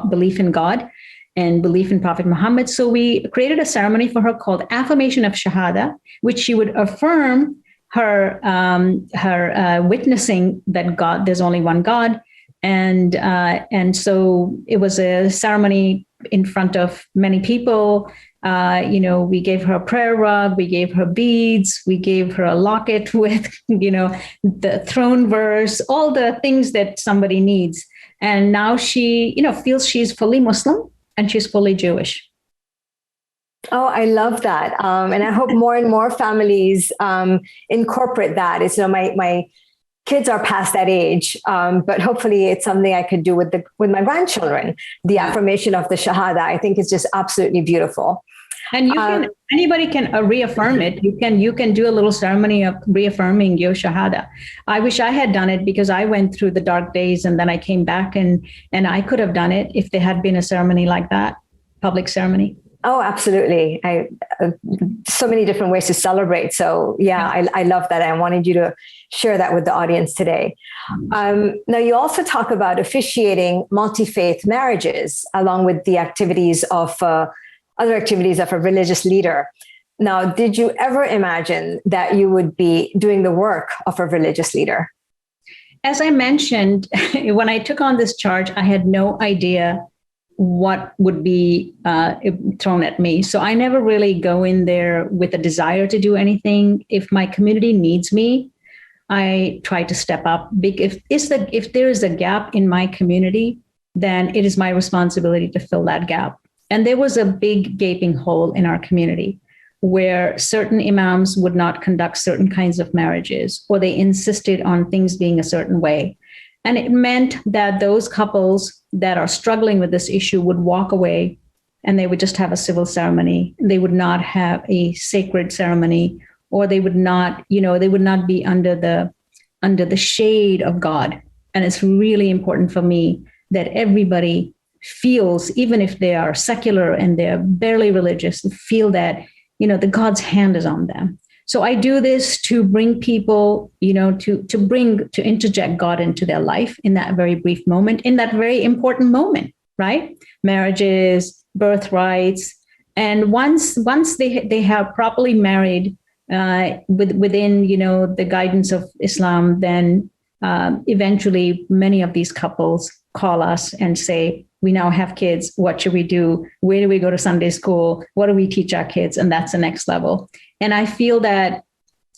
Speaker 3: belief in God and belief in Prophet Muhammad. So we created a ceremony for her called Affirmation of Shahada, which she would affirm her witnessing that God, there's only one God, and so it was a ceremony in front of many people. We gave her a prayer rug, we gave her beads, we gave her a locket with, the throne verse, all the things that somebody needs. And now she, feels she's fully Muslim and she's fully Jewish.
Speaker 2: Oh, I love that. And I hope more and more families incorporate that. It's, my kids are past that age, but hopefully it's something I could do with my grandchildren. The affirmation of the Shahada, I think, is just absolutely beautiful.
Speaker 3: And anybody can reaffirm it. You can do a little ceremony of reaffirming your Shahada. I wish I had done it because I went through the dark days and then I came back and I could have done it if there had been a ceremony like that, public ceremony.
Speaker 2: Oh, absolutely. So many different ways to celebrate. So yeah, I love that. I wanted you to share that with the audience today. Now, you also talk about officiating multi-faith marriages along with the activities of other activities of a religious leader. Now, did you ever imagine that you would be doing the work of a religious leader?
Speaker 3: As I mentioned, when I took on this charge, I had no idea what would be thrown at me. So I never really go in there with a desire to do anything. If my community needs me, I try to step up. If there is a gap in my community, then it is my responsibility to fill that gap. And there was a big gaping hole in our community where certain imams would not conduct certain kinds of marriages, or they insisted on things being a certain way. And it meant that those couples that are struggling with this issue would walk away and they would just have a civil ceremony. They would not have a sacred ceremony, or they would not be under the shade of God. And it's really important for me that everybody feels, even if they are secular and they're barely religious, feel that, the God's hand is on them. So I do this to bring people, to interject God into their life in that very brief moment, in that very important moment, right? Marriages, birthrights. And once they have properly married within, the guidance of Islam, then eventually many of these couples call us and say, we now have kids. What should we do? Where do we go to Sunday school? What do we teach our kids? And that's the next level. And I feel that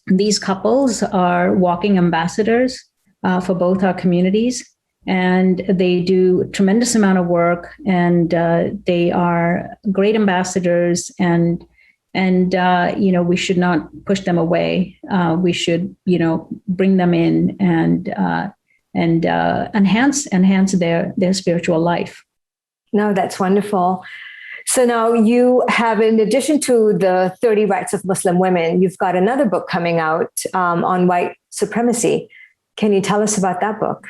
Speaker 3: these couples are walking ambassadors for both our communities, and they do a tremendous amount of work, and they are great ambassadors. And we should not push them away. We should, bring them in and enhance their spiritual life.
Speaker 2: No, that's wonderful. So now you have, in addition to the 30 Rights of Muslim Women, you've got another book coming out on white supremacy. Can you tell us about that book?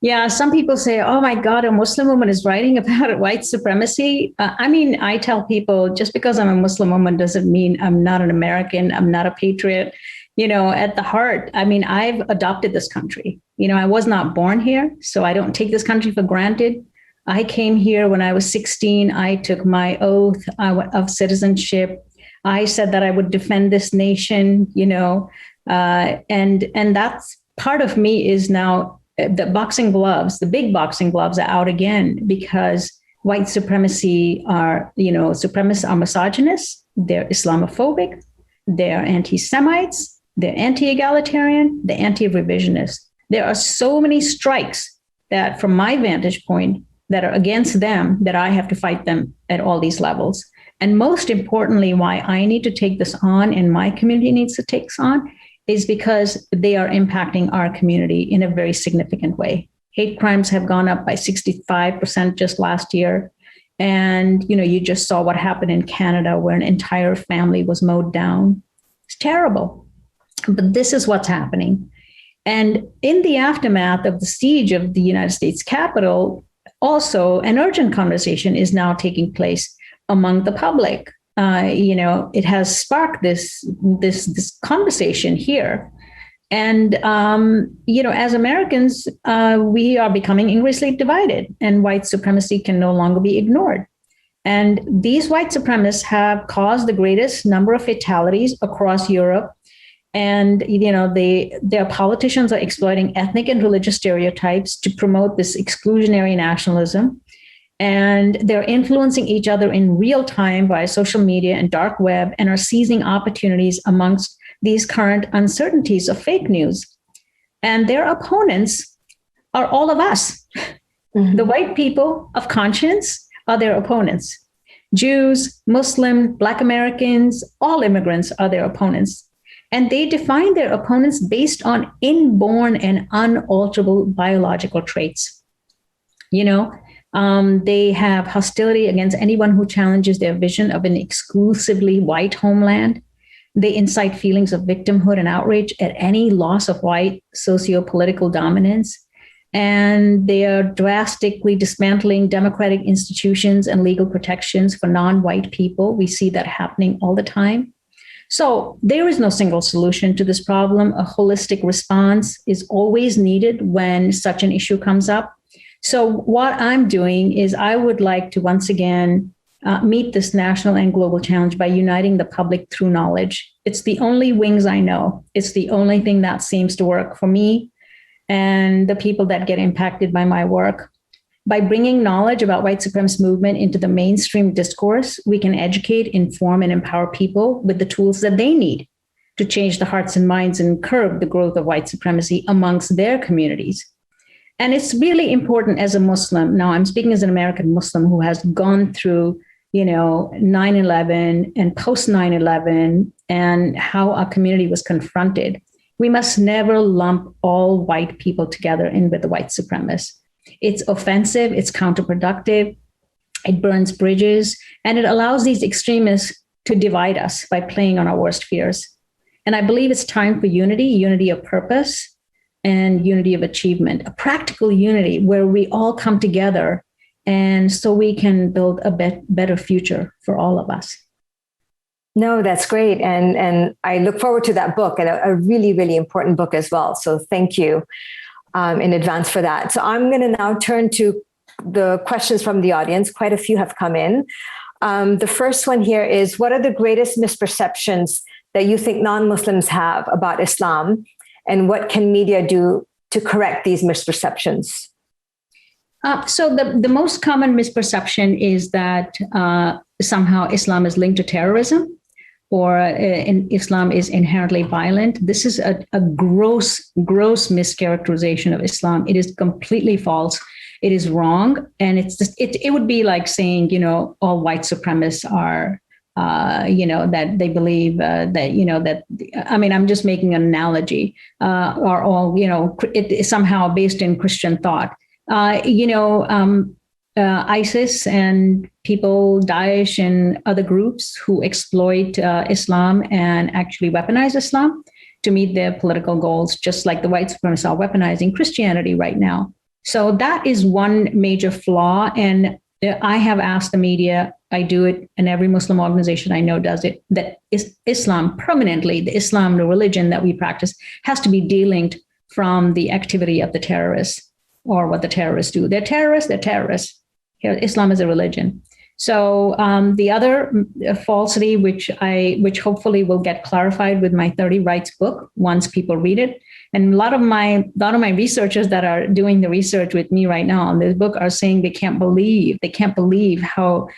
Speaker 3: Yeah, some people say, oh my God, a Muslim woman is writing about white supremacy. I tell people, just because I'm a Muslim woman doesn't mean I'm not an American, I'm not a patriot. At the heart, I've adopted this country. I was not born here, so I don't take this country for granted. I came here when I was 16. I took my oath of citizenship. I said that I would defend this nation, and that's part of me is now the big boxing gloves are out again, because white supremacy supremacists are misogynists, they're Islamophobic, they're anti-Semites, they're anti-egalitarian, they're anti-revisionist. There are so many strikes that, from my vantage point, that are against them, that I have to fight them at all these levels. And most importantly, why I need to take this on and my community needs to take this on is because they are impacting our community in a very significant way. Hate crimes have gone up by 65% just last year. And, you just saw what happened in Canada, where an entire family was mowed down. It's terrible. But this is what's happening. And in the aftermath of the siege of the United States Capitol, also, an urgent conversation is now taking place among the public. It has sparked this conversation here. And, as Americans, we are becoming increasingly divided, and white supremacy can no longer be ignored. And these white supremacists have caused the greatest number of fatalities across Europe And their politicians are exploiting ethnic and religious stereotypes to promote this exclusionary nationalism. And they're influencing each other in real time via social media and dark web, and are seizing opportunities amongst these current uncertainties of fake news. And their opponents are all of us. Mm-hmm. The white people of conscience are their opponents. Jews, Muslim, Black Americans, all immigrants are their opponents. And they define their opponents based on inborn and unalterable biological traits. They have hostility against anyone who challenges their vision of an exclusively white homeland. They incite feelings of victimhood and outrage at any loss of white socio-political dominance. And they are drastically dismantling democratic institutions and legal protections for non-white people. We see that happening all the time. So there is no single solution to this problem. A holistic response is always needed when such an issue comes up. So what I'm doing is I would like to once again meet this national and global challenge by uniting the public through knowledge. It's the only wings I know. It's the only thing that seems to work for me and the people that get impacted by my work. By bringing knowledge about white supremacist movement into the mainstream discourse, we can educate, inform, and empower people with the tools that they need to change the hearts and minds and curb the growth of white supremacy amongst their communities. And it's really important as a Muslim. Now, I'm speaking as an American Muslim who has gone through, 9/11 and post 9/11 and how our community was confronted. We must never lump all white people together in with the white supremacists. It's offensive, it's counterproductive, it burns bridges, and it allows these extremists to divide us by playing on our worst fears. And I believe it's time for unity of purpose and unity of achievement, a practical unity where we all come together and so we can build a better future for all of us.
Speaker 2: No, that's great. And I look forward to that book, and a really, really important book as well. So thank you in advance for that. So I'm going to now turn to the questions from the audience. Quite a few have come in. The first one here is, what are the greatest misperceptions that you think non-Muslims have about Islam? And what can media do to correct these misperceptions?
Speaker 3: So the most common misperception is that somehow Islam is linked to terrorism, or Islam is inherently violent. This is a gross mischaracterization of Islam. It is completely false. It is wrong. And it would be like saying, all white supremacists are, that they believe that, I'm just making an analogy, are all, it is somehow based in Christian thought. ISIS and people, Daesh and other groups who exploit Islam and actually weaponize Islam to meet their political goals, just like the white supremacists are weaponizing Christianity right now. So that is one major flaw. And I have asked the media, I do it, and every Muslim organization I know does it, that Islam permanently, the Islam, the religion that we practice, has to be delinked from the activity of the terrorists or what the terrorists do. They're terrorists. Here, Islam is a religion. So the other falsity, which hopefully will get clarified with my 30 Rights book once people read it, and a lot of my researchers that are doing the research with me right now on this book are saying they can't believe how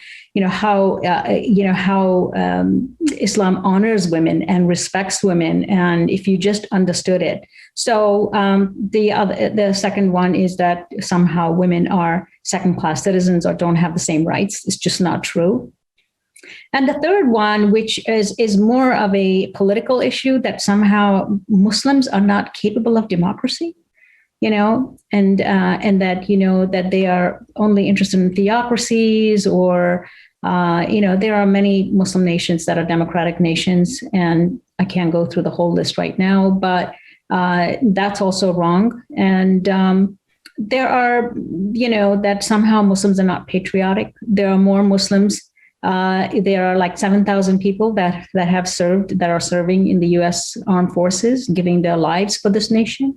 Speaker 3: Islam honors women and respects women, and if you just understood it. So the second one is that somehow women are second-class citizens or don't have the same rights. It's just not true. And the third one, which is more of a political issue, that somehow Muslims are not capable of democracy, and that that they are only interested in theocracies, or there are many Muslim nations that are democratic nations, and I can't go through the whole list right now, but that's also wrong. And there are, that somehow Muslims are not patriotic. There are more Muslims. There are like 7,000 people that are serving in the U.S. Armed Forces, giving their lives for this nation.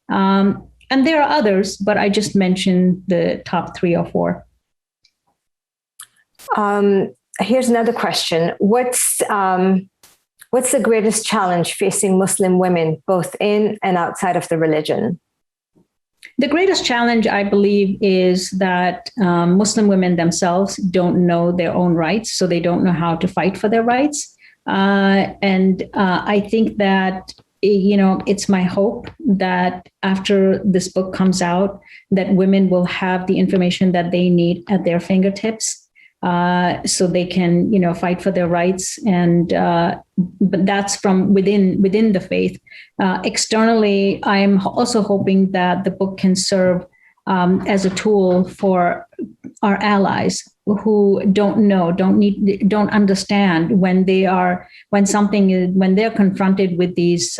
Speaker 3: And there are others, but I just mentioned the top 3 or 4.
Speaker 2: Here's another question. What's What's the greatest challenge facing Muslim women, both in and outside of the religion?
Speaker 3: The greatest challenge, I believe, is that Muslim women themselves don't know their own rights, so they don't know how to fight for their rights. And I think that, it's my hope that after this book comes out, that women will have the information that they need at their fingertips, so they can, fight for their rights. And but that's from within the faith. Externally, I'm also hoping that the book can serve as a tool for our allies who don't understand when they're confronted with these,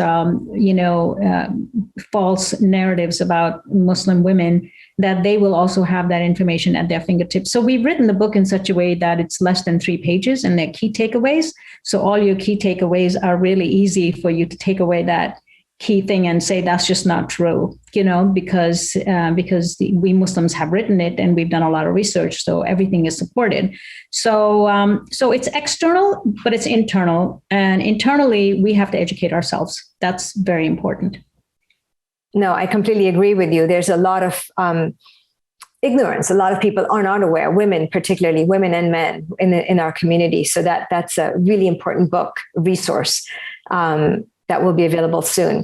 Speaker 3: false narratives about Muslim women, that they will also have that information at their fingertips. So we've written the book in such a way that it's less than 3 pages and they're key takeaways. So all your key takeaways are really easy for you to take away that key thing and say that's just not true, because we Muslims have written it and we've done a lot of research, so everything is supported. So it's external, but it's internal, and internally we have to educate ourselves. That's very important.
Speaker 2: No, I completely agree with you. There's a lot of ignorance. A lot of people are not aware, women, particularly women and men in our community. So that's a really important book resource that will be available soon.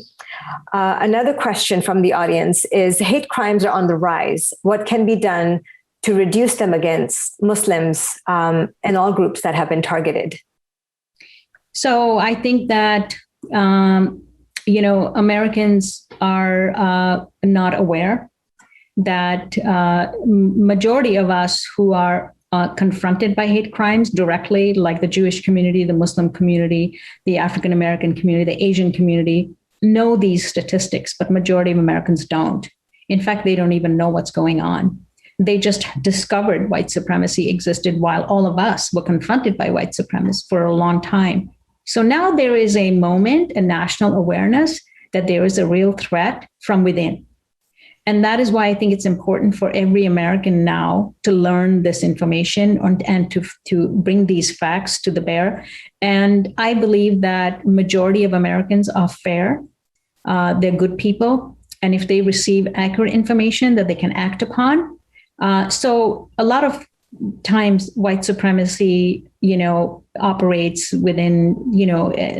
Speaker 2: Another question from the audience is, hate crimes are on the rise. What can be done to reduce them against Muslims and all groups that have been targeted?
Speaker 3: So I think that, Americans are not aware that majority of us who are confronted by hate crimes directly, like the Jewish community, the Muslim community, the African American community, the Asian community, know these statistics, but majority of Americans don't. In fact, they don't even know what's going on. They just discovered white supremacy existed while all of us were confronted by white supremacists for a long time. So now there is a moment, a national awareness that there is a real threat from within. And that is why I think it's important for every American now to learn this information and to bring these facts to the bear. And I believe that majority of Americans are fair. They're good people. And if they receive accurate information that they can act upon. So a lot of times white supremacy, operates within,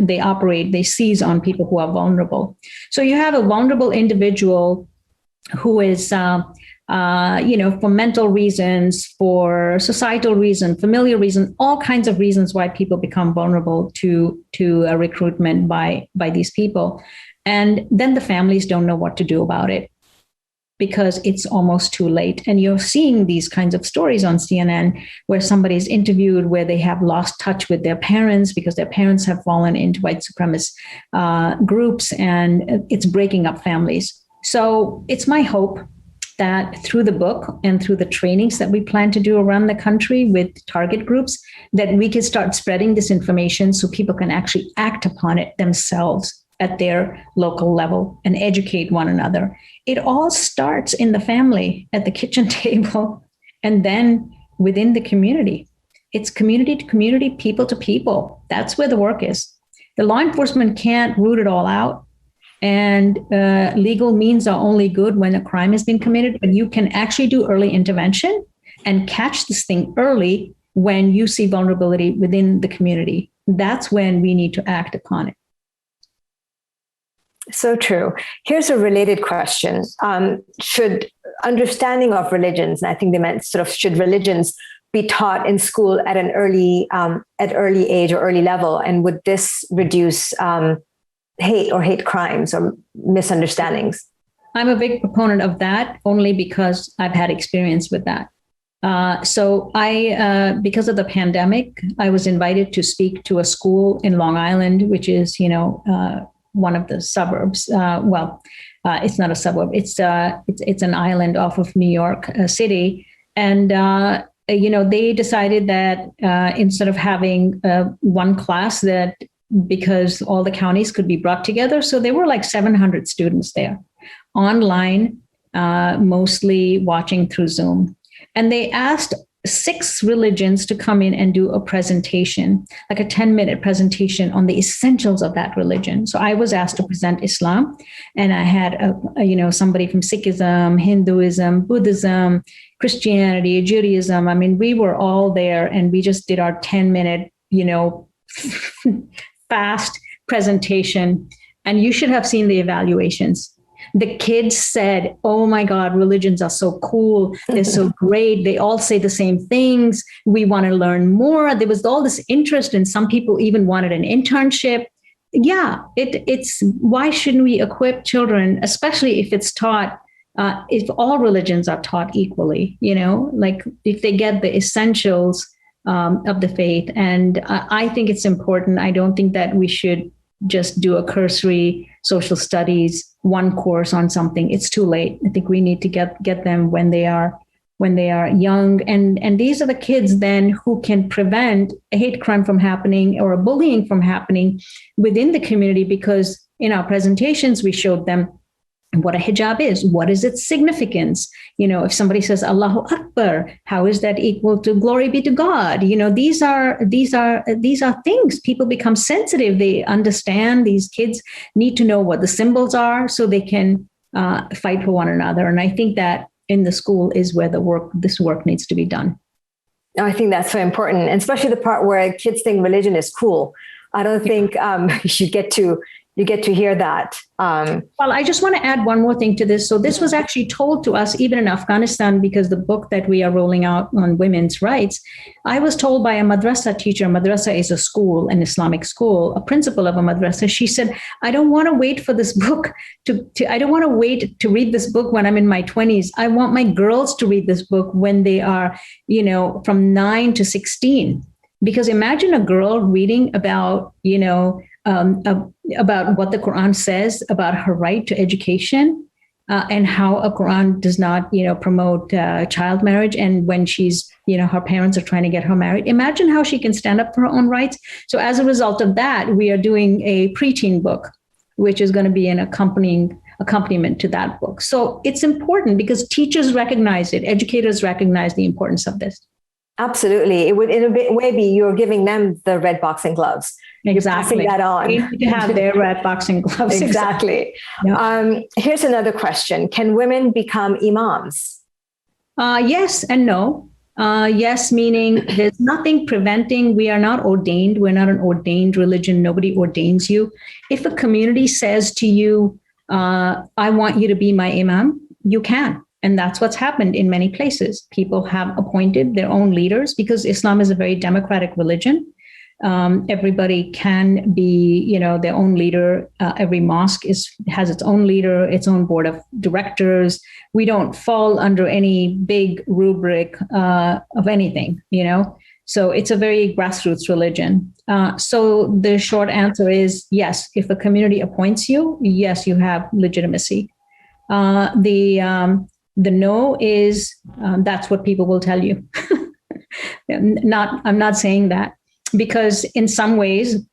Speaker 3: they seize on people who are vulnerable. So you have a vulnerable individual who is, for mental reasons, for societal reason, familiar reason, all kinds of reasons why people become vulnerable to a recruitment by these people. And then the families don't know what to do about it because it's almost too late. And you're seeing these kinds of stories on CNN where somebody's interviewed where they have lost touch with their parents because their parents have fallen into white supremacist groups, and it's breaking up families. So it's my hope that through the book and through the trainings that we plan to do around the country with target groups, that we can start spreading this information so people can actually act upon it themselves at their local level and educate one another. It all starts in the family, at the kitchen table, and then within the community. It's community to community, people to people. That's where the work is. The law enforcement can't root it all out. And legal means are only good when a crime has been committed, but you can actually do early intervention and catch this thing early when you see vulnerability within the community. That's when we need to act upon it.
Speaker 2: So true. Here's a related question. Should understanding of religions, and I think they meant should religions be taught in school at an early age or early level? And would this reduce hate crimes or misunderstandings?
Speaker 3: I'm a big proponent of that only because I've had experience with that. So because of the pandemic, I was invited to speak to a school in Long Island, which is, one of the suburbs. It's not a suburb. It's an island off of New York City. And, they decided that instead of having one class that because all the counties could be brought together. So there were like 700 students there online, mostly watching through Zoom. And they asked 6 religions to come in and do a presentation, like a 10-minute presentation on the essentials of that religion. So I was asked to present Islam, and I had somebody from Sikhism, Hinduism, Buddhism, Christianity, Judaism. I mean, we were all there, and we just did our 10-minute, fast presentation. And you should have seen the evaluations. The kids said, "Oh my God, religions are so cool. They're so great. They all say the same things. We want to learn more." There was all this interest, and some people even wanted an internship. Yeah, it's why shouldn't we equip children, especially if it's taught, if all religions are taught equally, like if they get the essentials of the faith. And I think it's important. I don't think that we should just do a cursory social studies, one course on something. It's too late. I think we need to get them when they are young. And these are the kids then who can prevent a hate crime from happening or a bullying from happening within the community, because in our presentations, we showed them what a hijab is. What is its significance? If somebody says Allahu Akbar, how is that equal to glory be to God? These are things. People become sensitive. They understand. These kids need to know what the symbols are so they can fight for one another. And I think that in the school is where this work needs to be done.
Speaker 2: I think that's so important, and especially the part where kids think religion is cool. I don't think you get to hear that.
Speaker 3: Well, I just want to add one more thing to this. So this was actually told to us even in Afghanistan, because the book that we are rolling out on women's rights, I was told by a madrasa teacher. Madrasa is a school, an Islamic school, a principal of a madrasa. She said, "I don't want to wait for this book I don't want to wait to read this book when I'm in my 20s. I want my girls to read this book when they are, from 9 to 16. Because imagine a girl reading about, about what the Quran says about her right to education, and how a Quran does not, promote child marriage. And when she's, her parents are trying to get her married, imagine how she can stand up for her own rights. So as a result of that, we are doing a preteen book, which is going to be an accompaniment to that book. So it's important because teachers recognize it, educators recognize the importance of this.
Speaker 2: Absolutely. It would, in a way, be you're giving them the red boxing gloves.
Speaker 3: Exactly.
Speaker 2: You're passing that on.
Speaker 3: They need to have their red boxing gloves.
Speaker 2: Exactly. Yeah. Here's another question. Can women become imams?
Speaker 3: Yes and no. Yes, meaning there's nothing preventing. We are not ordained. We're not an ordained religion. Nobody ordains you. If a community says to you, I want you to be my imam, you can. And that's what's happened in many places. People have appointed their own leaders because Islam is a very democratic religion. Everybody can be, their own leader. Every mosque has its own leader, its own board of directors. We don't fall under any big rubric of anything, So it's a very grassroots religion. So the short answer is yes. If a community appoints you, yes, you have legitimacy. The no is that's what people will tell you. I'm not saying that, because in some ways,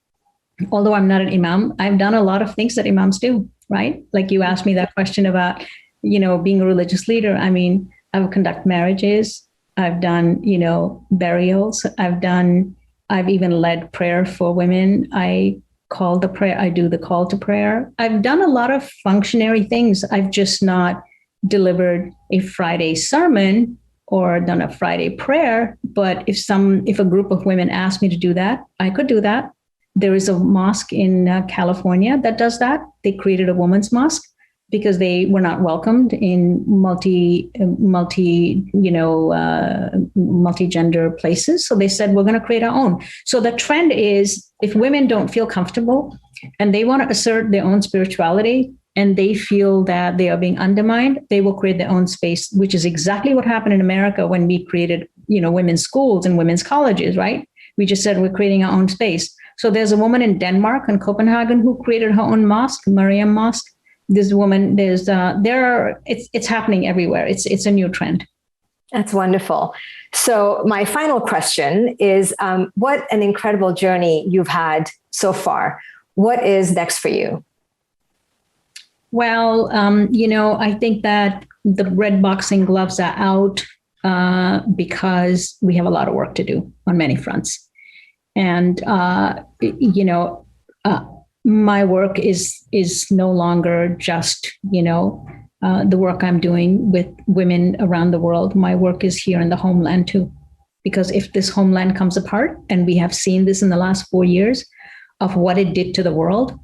Speaker 3: although I'm not an imam, I've done a lot of things that imams do, right? Like you asked me that question about, being a religious leader. I mean, I've conducted marriages. I've done, burials. I've even led prayer for women. I do the call to prayer. I've done a lot of functionary things. I've just not delivered a Friday sermon or done a Friday prayer. But if a group of women asked me to do that, I could do that. There is a mosque in California that does that. They created a women's mosque because they were not welcomed in multi-gender places. So they said, we're going to create our own. So the trend is, if women don't feel comfortable and they want to assert their own spirituality, and they feel that they are being undermined, they will create their own space, which is exactly what happened in America when we created, women's schools and women's colleges, right? We just said we're creating our own space. So there's a woman in Denmark, in Copenhagen, who created her own mosque, Mariam Mosque. This woman, it's happening everywhere. It's a new trend.
Speaker 2: That's wonderful. So my final question is, what an incredible journey you've had so far. What is next for you?
Speaker 3: Well, I think that the red boxing gloves are out. because we have a lot of work to do on many fronts. And, my work is no longer just, the work I'm doing with women around the world. My work is here in the homeland too. Because if this homeland comes apart, and we have seen this in the last 4 years of what it did to the world,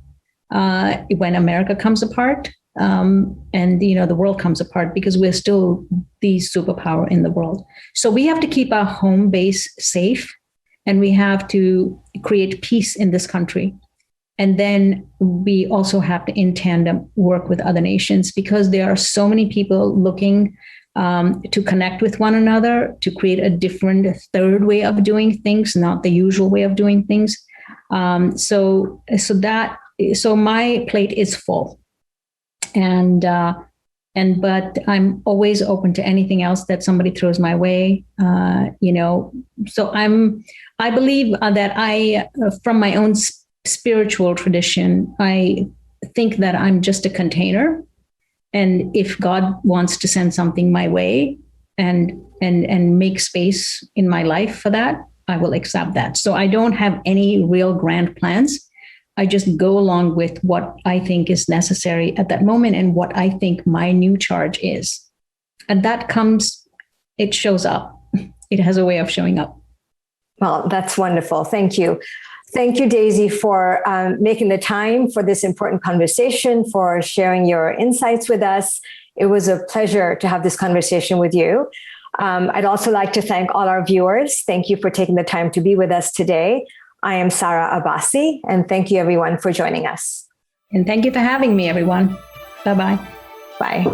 Speaker 3: when America comes apart, and the world comes apart, because we're still the superpower in the world. So we have to keep our home base safe, and we have to create peace in this country. And then we also have to, in tandem, work with other nations, because there are so many people looking to connect with one another, to create a different third way of doing things, not the usual way of doing things. So my plate is full, but I'm always open to anything else that somebody throws my way. So I believe that from my own spiritual tradition, I think that I'm just a container. And if God wants to send something my way and make space in my life for that, I will accept that. So I don't have any real grand plans. I just go along with what I think is necessary at that moment and what I think my new charge is. And that comes, it shows up. It has a way of showing up.
Speaker 2: Well, that's wonderful. Thank you. Thank you, Daisy, for making the time for this important conversation, for sharing your insights with us. It was a pleasure to have this conversation with you. I'd also like to thank all our viewers. Thank you for taking the time to be with us today. I am Sarah Abbasi, and thank you, everyone, for joining us.
Speaker 3: And thank you for having me, everyone. Bye-bye.
Speaker 2: Bye.